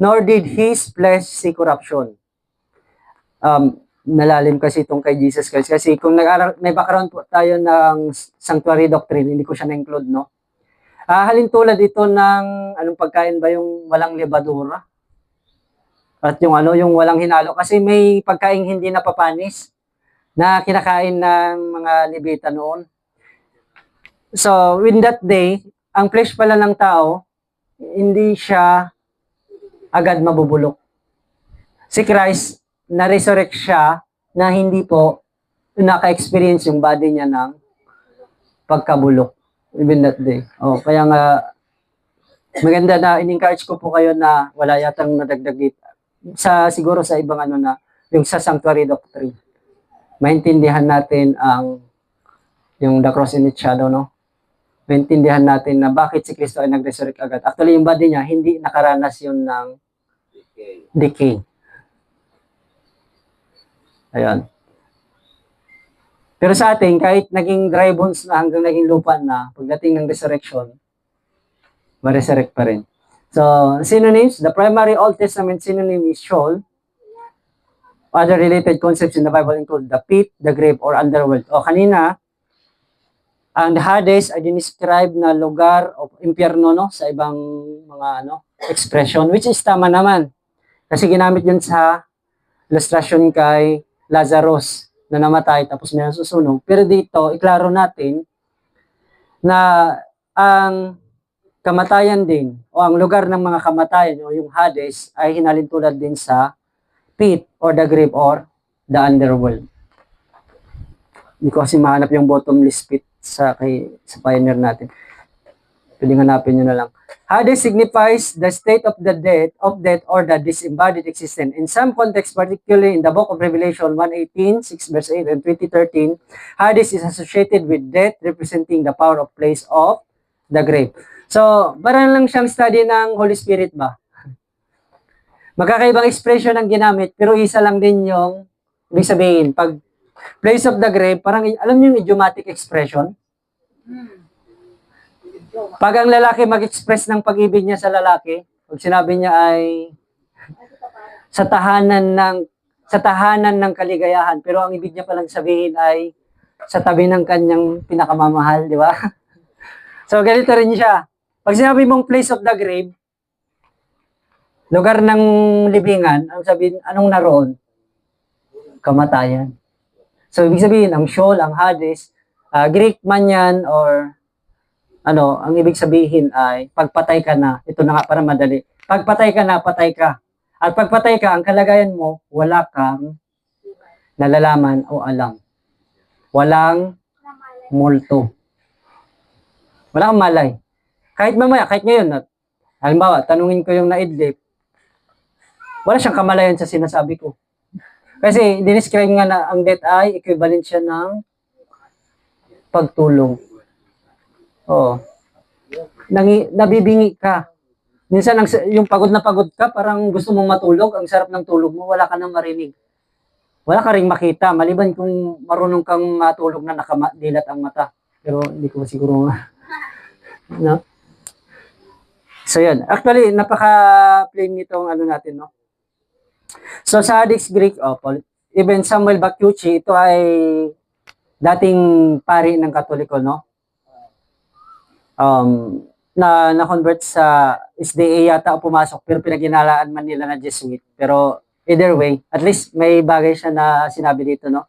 nor did his flesh see corruption. Nalalim kasi itong kay Jesus Christ. Kasi kung may background po tayo ng sanctuary doctrine, hindi ko siya na-include, no? Halin tulad ito ng anong pagkain ba yung walang lebadura? At yung ano, yung walang hinalo. Kasi may pagkain hindi napapanis na kinakain ng mga Levita noon. So, in that day, ang flesh pala ng tao, hindi siya agad mabubulok. Si Christ, na-resurrect siya na hindi po naka-experience yung body niya ng pagkabulok. Even that day. Kaya nga, maganda na in-encourage ko po kayo na wala yatang nadagdag dito. Siguro sa ibang ano na, yung sa sanctuary doctrine. Maintindihan natin yung the cross in its shadow, no? Maintindihan natin na bakit si Kristo ay nag-resurrect agad. Actually, yung body niya, hindi nakaranas yun ng decay. Ayan. Pero sa atin, kahit naging dry bones na hanggang naging lupa na, pagdating ng resurrection, ma-resurrect pa rin. So, synonyms, the primary Old Testament synonym is Sheol. Other related concepts in the Bible include the pit, the grave, or underworld. Kanina, ang Hades ay dinescribe na lugar o impyerno, no, sa ibang mga expression, which is tama naman. Kasi ginamit yun sa illustration kay Lazarus na namatay tapos may susunog. Pero dito, iklaro natin na ang kamatayan din o ang lugar ng mga kamatayan o yung Hades ay hinalin tulad din sa pit or the grave or the underworld. Hindi ko kasi mahanap yung bottomless pit sa pioneer natin. Pwede hanapin nyo na lang. Hades signifies the state of death or the disembodied existence. In some context, particularly in the book of Revelation 1:18, 6 verse 8, and 20:13, Hades is associated with death, representing the power of place of the grave. So, parang lang siyang study ng Holy Spirit ba? Magkakaibang expression ang ginamit, pero isa lang din yung ibig sabihin. Pag place of the grave, parang, alam niyo yung idiomatic expression? Pag ang lalaki mag-express ng pag-ibig niya sa lalaki, pag sinabi niya ay sa tahanan ng kaligayahan, pero ang ibig niya palang sabihin ay sa tabi ng kanyang pinakamamahal, di ba? So, ganito rin siya. Pag sinabi mong place of the grave, lugar ng libingan, ang sabihin, anong naroon? Kamatayan. So, ibig sabihin, ang Sheol, ang Hades, Greek man yan, or ang ibig sabihin ay, pagpatay ka na, ito na nga para madali, pagpatay ka na, patay ka. At pagpatay ka, ang kalagayan mo, wala kang nalalaman o alam. Walang multo. Wala kang malay. Kahit mamaya, kahit ngayon, halimbawa, tanungin ko yung naidlip, wala siyang kamalayan sa sinasabi ko. Kasi, dinescribe nga na ang death ay equivalent siya ng pagtulong. Nabibingi ka. Minsan, yung pagod na pagod ka, parang gusto mong matulog, ang sarap ng tulog mo, wala ka nang marinig. Wala ka ring makita, maliban kung marunong kang matulog na nakadilat ang mata. Pero hindi ko siguro no? So, yun. Actually, napaka-plain nitong natin, no? So, sa Hades Greek, even Samuel Bacchiucci, ito ay dating pari ng Katoliko, no? Na-convert sa SDA yata o pumasok, pero pinaginalaan man nila na Jesuit. Pero either way, at least may bagay siya na sinabi dito, no?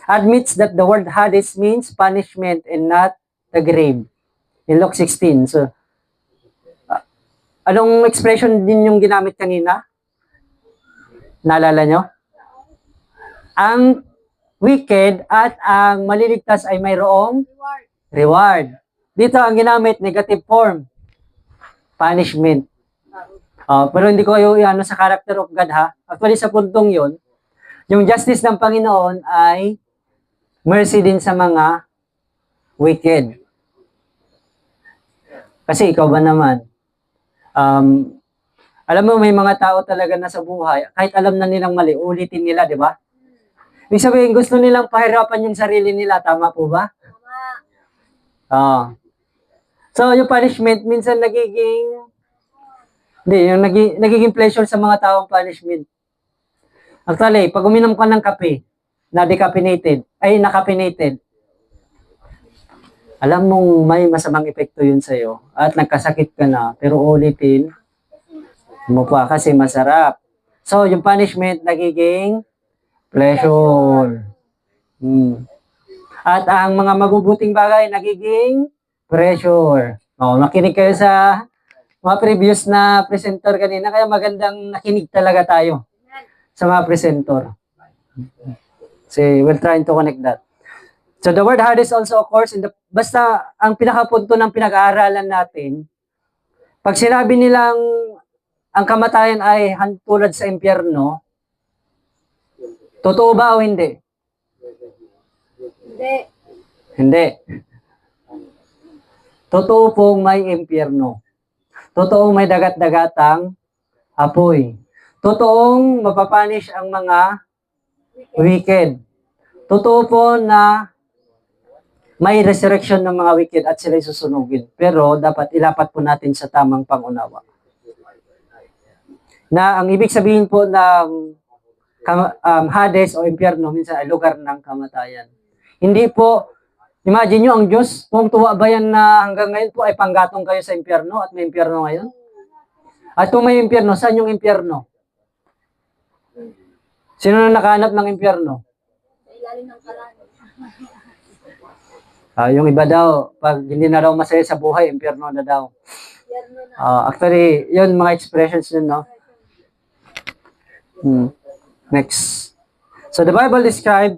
Admits that the word Hades means punishment and not the grave. In Luke 16. So, anong expression din yung ginamit kanina? Naalala nyo? Ang wicked at ang maliligtas ay mayroong reward. Dito ang ginamit, negative form. Punishment. Pero hindi ko yung sa character of God, ha? Actually, sa puntong yon, yung justice ng Panginoon ay mercy din sa mga wicked. Kasi ikaw ba naman, alam mo, may mga tao talaga na sa buhay, kahit alam na nilang mali, ulitin nila, di ba? Ibig sabihin, gusto nilang pahirapan yung sarili nila, tama po ba? Tama. So, yung punishment, minsan nagiging pleasure sa mga taong punishment. Actually, pag uminom ka ng kape, na-decaffeinated, ay nakapinated, alam mong may masamang epekto yun sa'yo at nagkasakit ka na, pero ulitin mo pa kasi masarap. So, yung punishment nagiging pleasure. At ang mga mabubuting bagay nagiging pressure. Makinig kayo sa mga previous na presenter kanina, kaya magandang nakinig talaga tayo sa mga presenter. So, we're trying to connect that. So, the word Hades also occurs in the, basta ang pinakapunto ng pinag-aaralan natin, pag sinabi nilang ang kamatayan ay tulad sa impyerno, totoo ba o hindi? Hindi. Hindi. Totoo pong may impyerno. Totoong may dagat-dagatang apoy. Totoong mapapanish ang mga wicked. Totoo po na may resurrection ng mga wicked at sila'y susunugin. Pero dapat ilapat po natin sa tamang pangunawa. Na ang ibig sabihin po ng Hades o impyerno minsan ay lugar ng kamatayan. Hindi po, imagine nyo ang Diyos, kung tuwa ba yan na hanggang ngayon po ay panggatong kayo sa impyerno at may impyerno ngayon? At kung may impyerno, saan yung impyerno? Sino na nakahanap ng impyerno? Sa ilalim ng karano. Yung iba daw, pag hindi na daw masaya sa buhay, impyerno na daw. Yerno na. Actually, yun mga expressions yun, no? Next. So the Bible describes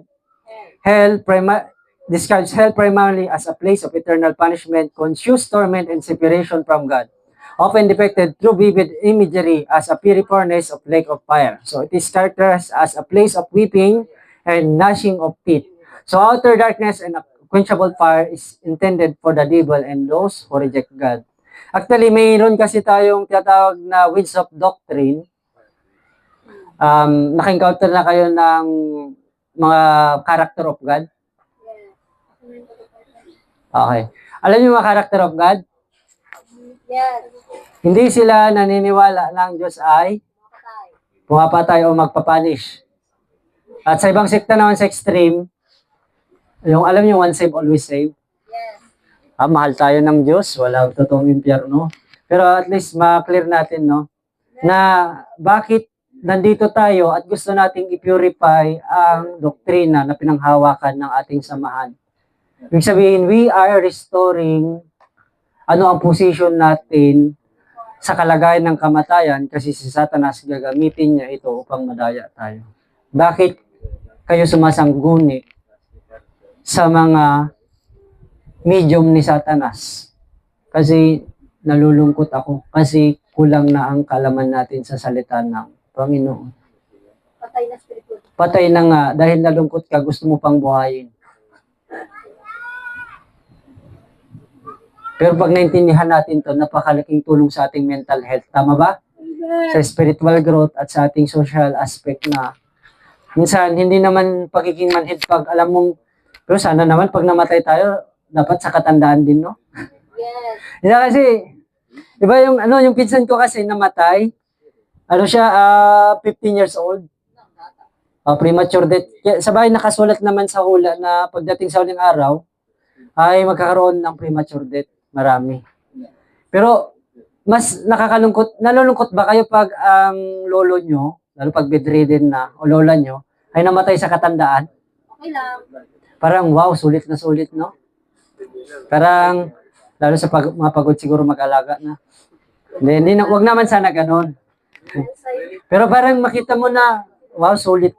hell primarily as a place of eternal punishment, confused torment, and separation from God, often depicted through vivid imagery as a fiery furnace of lake of fire. So it is characterized as a place of weeping and gnashing of teeth. So outer darkness and quenchable fire is intended for the devil and those who reject God. Actually, mayroon kasi tayong tinatawag na winds of doctrine. Naka-encounter na kayo ng mga character of God? Okay. Alam niyo mga character of God? Yes. Hindi sila naniniwala na ang Diyos ay pumapatay o magpapanish. At sa ibang sekta naman sa extreme, yung alam niyo, once saved, always saved. Yes. Mahal tayo ng Diyos, wala totoong impyerno. Pero at least ma-clear natin, no, na bakit nandito tayo at gusto nating i-purify ang doktrina na pinanghawakan ng ating samahan. Ibig sabihin, we are restoring ano ang position natin sa kalagayan ng kamatayan kasi si Satanas gagamitin niya ito upang madaya tayo. Bakit kayo sumasangguni sa mga medium ni Satanas? Kasi nalulungkot ako. Kasi kulang na ang kalaman natin sa salita ng Panginoon. Patay na spiritual. Patay na nga. Dahil nalungkot ka, gusto mo pang buhayin. Pero pag naintindihan natin to, napakalaking tulong sa ating mental health. Tama ba? Sa spiritual growth at sa ating social aspect na minsan, hindi naman pagiging manhid pag alam mong, pero sana naman pag namatay tayo, dapat sa katandaan din, no? Yes. Hindi kasi, iba yung, yung pinsan ko kasi namatay, siya, 15 years old. Premature death. Sa bahay nakasulat naman sa hula na pagdating sa huling araw, ay magkakaroon ng premature death. Marami. Pero, mas nalulungkot ba kayo pag ang lolo nyo, lalo pag bedridden na, o lola nyo, ay namatay sa katandaan? Okay lang. Parang, wow, sulit na sulit, no? Parang, lalo sa mga pagod siguro mag-alaga na. Hindi na, wag naman sana ganun. Pero parang makita mo na, wow, sulit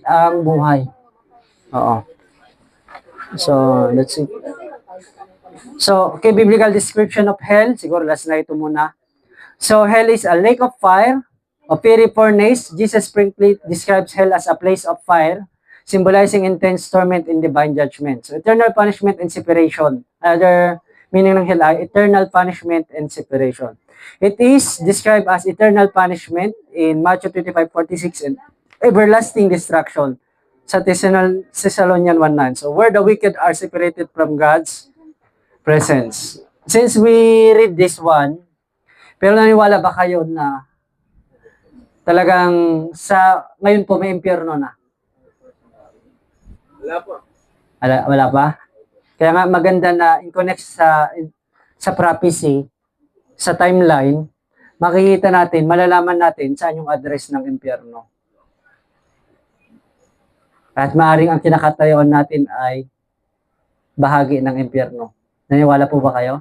ang buhay. Oo. So, let's see. So, okay, biblical description of hell. Siguro last na ito muna. So, hell is a lake of fire, a fiery furnace. Jesus briefly describes hell as a place of fire, symbolizing intense torment and divine judgment. So, eternal punishment and separation. Another meaning ng hell ay eternal punishment and separation. It is described as eternal punishment in Matthew 25:46 and everlasting destruction sa Thessalonians 1:9. So, where the wicked are separated from God's presence. Since we read this one, pero naniwala ba kayo na talagang ngayon po may impyerno na? Wala po. Wala pa? Kaya nga maganda na in-connect sa prophecy, sa timeline, makikita natin, malalaman natin saan yung address ng impyerno. At maaaring ang kinakatayuan natin ay bahagi ng impyerno. Naniwala po ba kayo?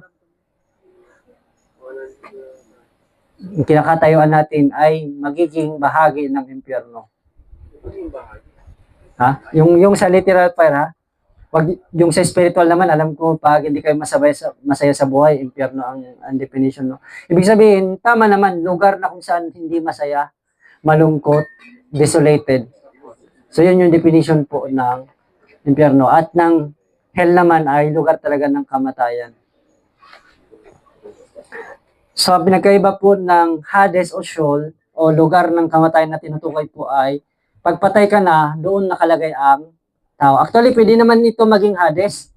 Yung kinakatayuan natin ay magiging bahagi ng impyerno. Ha? Yung sa literal fire, ha? Wag, yung sa spiritual naman, alam ko, pag hindi kayo masaya sa buhay, impyerno ang definition. No? Ibig sabihin, tama naman, lugar na kung saan hindi masaya, malungkot, desolated. So, yun yung definition po ng impyerno. At ng hell naman ay lugar talaga ng kamatayan. So, pinagkaiba po ng Hades o Sheol o lugar ng kamatayan na tinutukoy po ay pagpatay ka na, doon nakalagay ang tao. Actually, pwede naman ito maging Hades.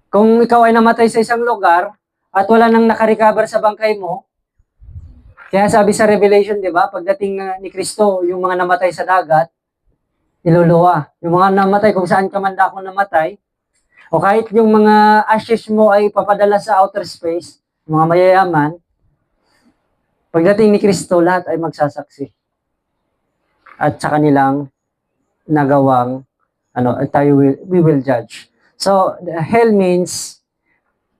Kung ikaw ay namatay sa isang lugar at wala nang nakarecover sa bangkay mo, kaya sabi sa Revelation, di ba, pagdating ni Kristo, yung mga namatay sa dagat, iluluwa. Yung mga namatay, kung saan ka man dako namatay, o kahit yung mga ashes mo ay papadala sa outer space, mga mayayaman, pagdating ni Kristo, lahat ay magsasaksi. At sa kanilang nagawang we will judge. So, hell means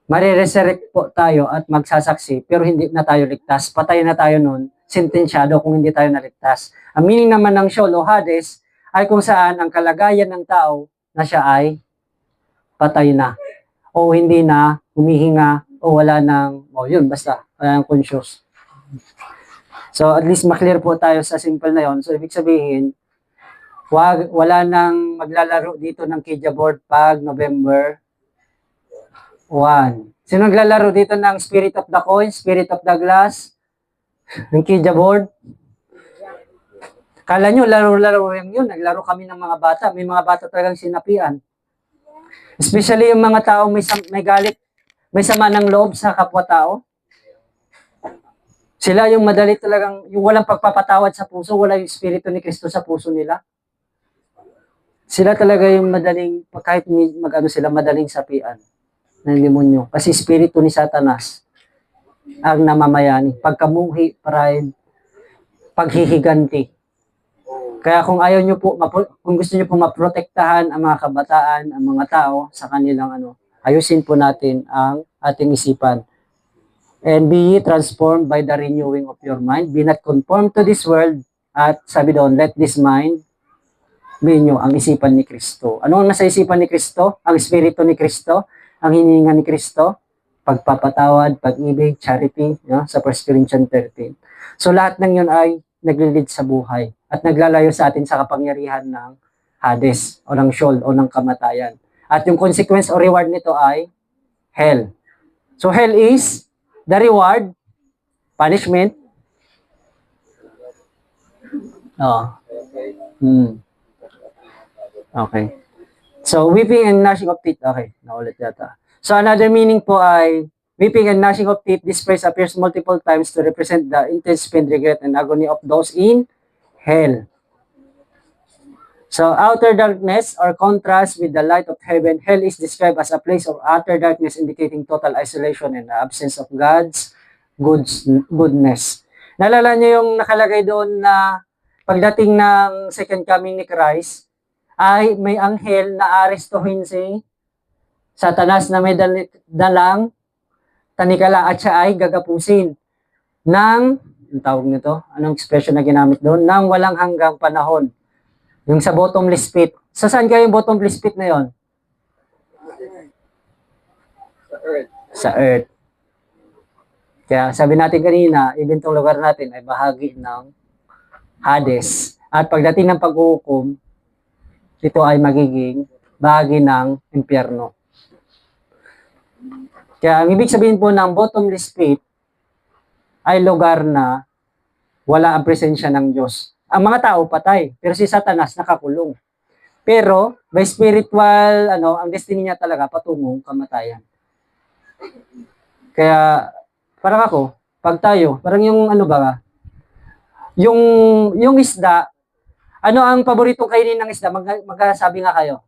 mariresurrect po tayo at magsasaksi pero hindi na tayo ligtas. Patay na tayo nun, sentensyado kung hindi tayo naligtas. Ang meaning naman ng Sheol o Hades ay kung saan ang kalagayan ng tao na siya ay patay na o hindi na humihinga o wala nang, yun, basta, wala nang conscious. So, at least maklear po tayo sa simple na yon. So, ibig sabihin, wala nang maglalaro dito ng Ouija board pag November 1. Sino naglalaro dito ng Spirit of the Coin, Spirit of the Glass, ng Ouija board? Kala nyo, laro-laro yun. Naglaro kami ng mga bata. May mga bata talagang sinapian. Especially yung mga tao may galit, may sama ng loob sa kapwa-tao. Sila yung madali talagang, yung walang pagpapatawad sa puso, wala yung Espiritu ni Kristo sa puso nila. Sila talaga yung madaling, kahit sila, madaling sapian ng demonyo. Kasi Espiritu ni Satanas ang namamayani. Pagkamuhi, pride, paghihiganti. Kaya kung ayaw nyo po, kung gusto nyo po maprotektahan ang mga kabataan, ang mga tao sa kanilang ayusin po natin ang ating isipan. And be ye transformed by the renewing of your mind. Be not conformed to this world. At sabi doon, let this mind be nyo, ang isipan ni Kristo. Ano ang nasa isipan ni Kristo? Ang Espiritu ni Kristo, ang hinihinga ni Kristo, pagpapatawad, pag-ibig, charity, sa 1 Corinthians 13. So lahat ng yun ay naglilid sa buhay at naglalayo sa atin sa kapangyarihan ng Hades o ng Sheol o ng kamatayan. At yung consequence o reward nito ay hell. So hell is the reward, punishment. Okay. So, weeping and gnashing of teeth. Okay, naulit yata. So, another meaning po ay weeping and gnashing of teeth. This phrase appears multiple times to represent the intense pain, regret, and agony of those in hell. So, outer darkness or contrast with the light of heaven, hell is described as a place of utter darkness indicating total isolation and the absence of God's goodness. Naalala niyo yung nakalagay doon na pagdating ng second coming ni Christ, ay may anghel na arestuhin si Satanas na may dalang tanikala at siya ay gagapusin ng, ang tawag nito, anong expression na ginamit doon? Ng walang hanggang panahon. Yung sa bottomless pit. Sa saan kayo yung bottomless pit na yon? Sa earth. Sa earth. Kaya sabi natin kanina, even tong lugar natin ay bahagi ng Hades. At pagdating ng paghuhukom, ito ay magiging bahagi ng impyerno. Kaya ang ibig sabihin po ng bottomless pit ay lugar na wala ang presensya ng Diyos. Ang mga tao patay, pero si Satanas nakakulong. Pero by spiritual, ang destiny niya talaga patungong kamatayan. Kaya parang ako, pag tayo, parang yung yung isda, ano ang paboritong kainin ng isda? Magsabi nga kayo.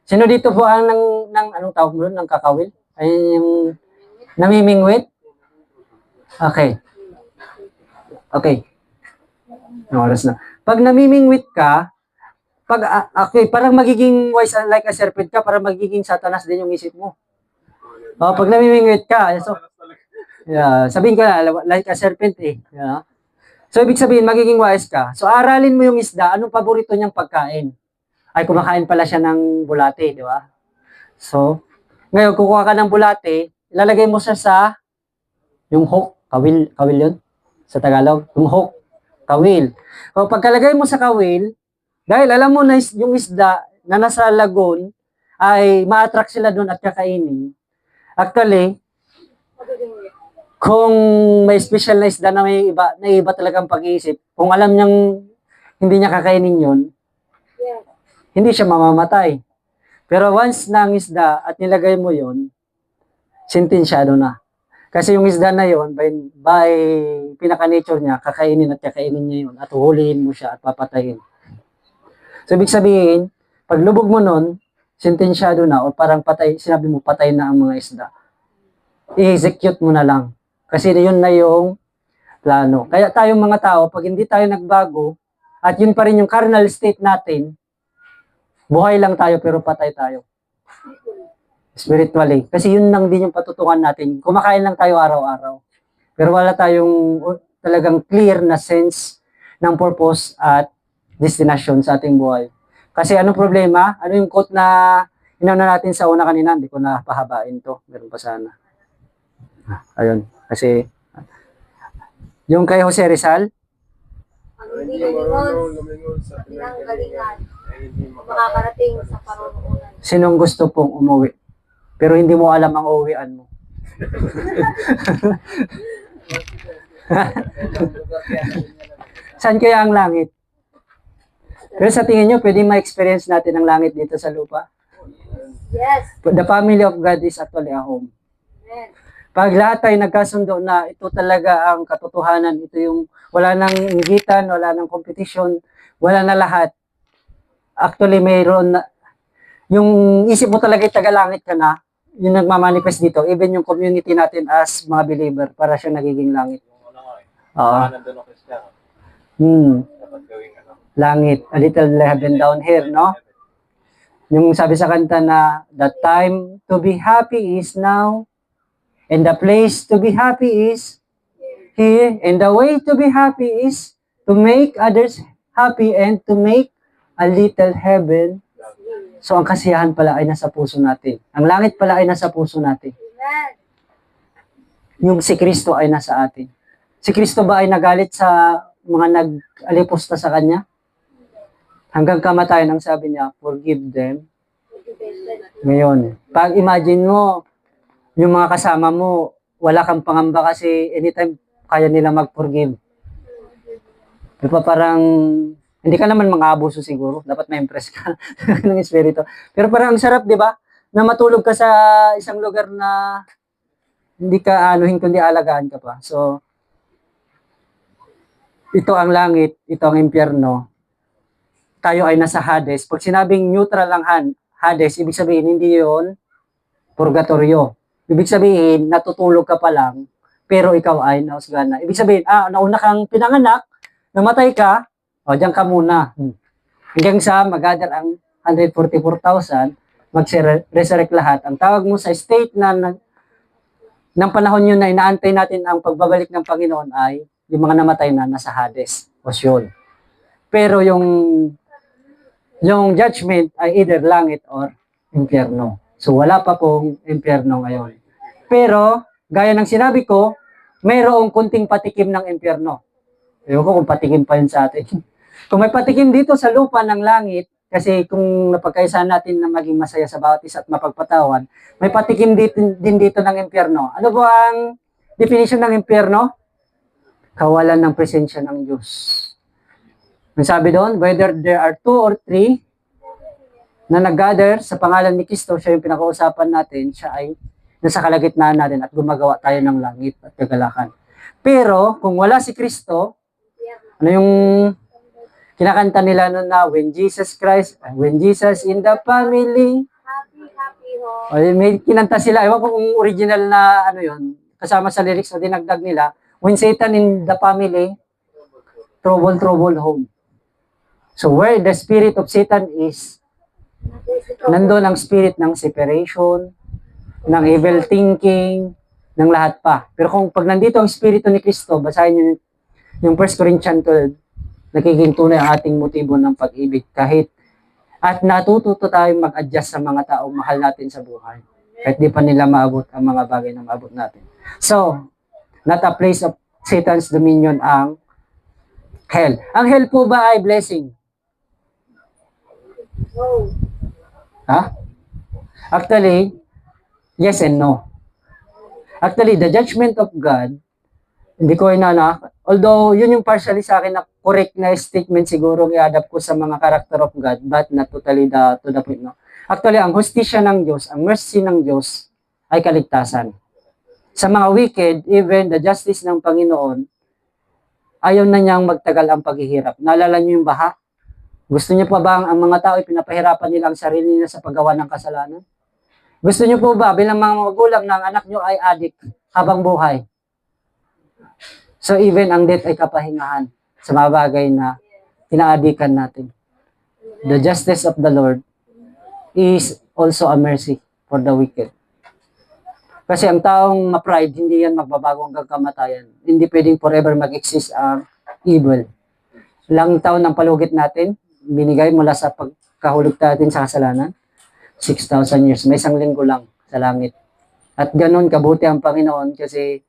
Sino dito po ang anong tawag mo doon, ng kakawil? Ay, yung namimingwit? Okay. Okay. Ang oras na. Pag namimingwit ka, okay, parang magiging wise like a serpent ka, parang magiging satanas din yung isip mo. Pag namimingwit ka, so, yeah, sabihin ko na, like a serpent eh. Yeah. So, ibig sabihin, magiging wise ka. So, aralin mo yung isda, anong paborito niyang pagkain? Ay, kumakain pala siya ng bulate, di ba? So, ngayon, kukuha ka ng bulate, ilalagay mo siya sa yung hook, kawil yun, sa Tagalog, yung hook, kawil. So, pagkalagay mo sa kawil, dahil alam mo na yung isda na nasa lagoon, ay ma-attract sila doon at kakainin. Actually, kung may special na isda na may iba talagang pag-iisip, kung alam niyang hindi niya kakainin yun, Yes. hindi siya mamamatay. Pero once na ang isda at nilagay mo yun, sentensyado na. Kasi yung isda na yun, by pinaka-nature niya, kakainin niya yun at huhulihin mo siya at papatayin. So, ibig sabihin, pag lubog mo nun, sentensyado na o parang patay, sinabi mo patay na ang mga isda. I-execute mo na lang. Kasi yun na yung plano. Kaya tayong mga tao, pag hindi tayo nagbago, at yun pa rin yung carnal state natin, buhay lang tayo pero patay tayo. Spiritually. Kasi yun lang din yung patutungan natin. Kumakain lang tayo araw-araw. Pero wala tayong talagang clear na sense ng purpose at destination sa ating buhay. Kasi anong problema? Ano yung quote na inauna natin sa una kanina? Hindi ko na pahabain to. Meron pa sana. Ayun. Kasi yung kay Jose Rizal, Ang hindi lumingon sa pinanggalingan, makakarating sa paroonan. sinong gusto pong umuwi? Pero hindi mo alam ang uuwian mo. Saan kaya ang langit? Pero sa tingin nyo, pwede ma-experience natin ang langit dito sa lupa? Yes. The family of God is actually a home. Amen. Pag lahat tayo nagkasundo na ito talaga ang katotohanan, ito yung wala nang inggitan, wala nang competition, wala na lahat. Actually, mayroon na, yung isip mo talaga tagalangit ka na, yung nagmamanifest dito, even yung community natin as mga believer, para siya nagiging langit. Oo. Nandun ako siya. Dapat gawing Langit, a little heaven down here, no? Yung sabi sa kanta na, the time to be happy is now, and the place to be happy is here, and the way to be happy is to make others happy and to make a little heaven. So, ang kasiyahan pala ay nasa puso natin. Ang langit pala ay nasa puso natin. Amen. Yung si Kristo ay nasa atin. Si Kristo ba ay nagalit sa mga nag-alipusta sa Kanya? Hanggang kamatayan, ang sabi niya, forgive them. Ngayon, pag imagine mo, yung mga kasama mo, wala kang pangamba kasi anytime kaya nila mag-forgive. Diba parang, hindi ka naman mga-abuso siguro, dapat ma-impress ka ng espiritu. Pero parang ang sarap, di ba? Na matulog ka sa isang lugar na hindi ka anuhin kundi alagaan ka pa. So, ito ang langit, ito ang impyerno. Tayo ay nasa Hades. Pag sinabing neutral lang Hades, ibig sabihin hindi yon purgatorio. Ibig sabihin, natutulog ka pa lang, pero ikaw ay nausgana. Ibig sabihin, nauna kang pinanganak, namatay ka, diyan ka muna. Hanggang sa mag-gather ang 144,000, mag-resurrect lahat. Ang tawag mo sa state na ng panahon yun na inaantay natin ang pagbabalik ng Panginoon ay yung mga namatay na nasa Hades, o Sheol. Pero yung judgment ay either langit or impyerno. So wala pa pong impyerno ngayon. Pero, gaya ng sinabi ko, mayroong kunting patikim ng impyerno. Ewan ko kung patikim pa yun sa atin. Kung may patikim dito sa lupa ng langit, kasi kung napagkaisahan natin na maging masaya sa bawat isa at mapagpatawan, may patikim din dito ng impyerno. Ano po ang definition ng impyerno? Kawalan ng presensya ng Diyos. Ang sabi doon, whether there are 2 or 3 na nag-gather sa pangalan ni Kristo, siya yung pinakausapan natin, siya ay nasa kalagitnaan natin at gumagawa tayo ng langit at kagalakan. Pero, kung wala si Kristo, ano yung kinakanta nila noon na when Jesus in the family, ho. O, may kinanta sila. Ewan ko kung original na ano yun. Kasama sa lyrics na dinagdag nila. When Satan in the family, trouble, trouble home. So where the spirit of Satan is, nandun ang spirit ng separation, ng evil thinking, ng lahat pa. Pero kung pag nandito ang spirito ni Kristo, basahin nyo yung 1 Corinthians 12, nagiging tunay ang ating motibo ng pag-ibig kahit at natututo tayong mag-adjust sa mga taong mahal natin sa buhay. Kahit di pa nila maabot ang mga bagay na maabot natin. So, not a place of Satan's dominion ang hell. Ang hell po ba ay blessing? No. Ha? Actually, yes and no. Actually, the judgment of God, hindi ko inanak, although yun yung partially sa akin na correct na statement siguro i-adapt ko sa mga character of God, but not totally to the point, no? Actually, ang hustisya ng Diyos, ang mercy ng Diyos ay kaligtasan. Sa mga wicked, even the justice ng Panginoon, ayaw na niyang magtagal ang paghihirap. Naalala niyo yung baha? Gusto niyo pa ba ang mga tao pinapahirapan nila ang sarili nila sa paggawa ng kasalanan? Gusto niyo po ba bilang mga magulang na ang anak niyo ay adik habang buhay? So even ang death ay kapahingahan sa mga bagay na inaadikan natin. The justice of the Lord is also a mercy for the wicked. Kasi ang taong ma-pride, hindi yan magbabago hanggang kamatayan. Hindi pwedeng forever mag-exist ang evil. Ilang taon ng palugit natin, binigay mula sa pagkahulog natin sa kasalanan, 6,000 years. May isang linggo lang sa langit. At ganun kabuti ang Panginoon kasi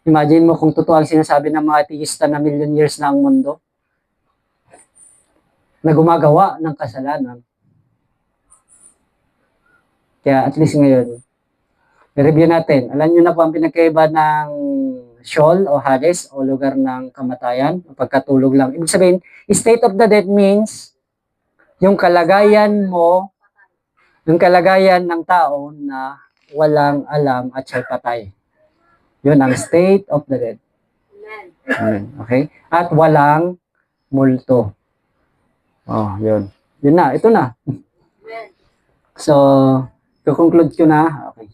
imagine mo kung totoo ang sinasabi ng mga ateista na million years na ang mundo na gumagawa ng kasalanan. Kaya at least ngayon, i-review natin. Alam niyo na po ang pinagkaiba ng Sheol o Hades o lugar ng kamatayan o pagkatulog lang. Ibig sabihin, state of the dead means yung kalagayan mo, yung kalagayan ng tao na walang alam at siya'y patay. Yun ang state of the dead. Amen. Amen. Okay? At walang multo. Oh, yun. Yun na. Ito na. Amen. So, to conclude ko na. Okay.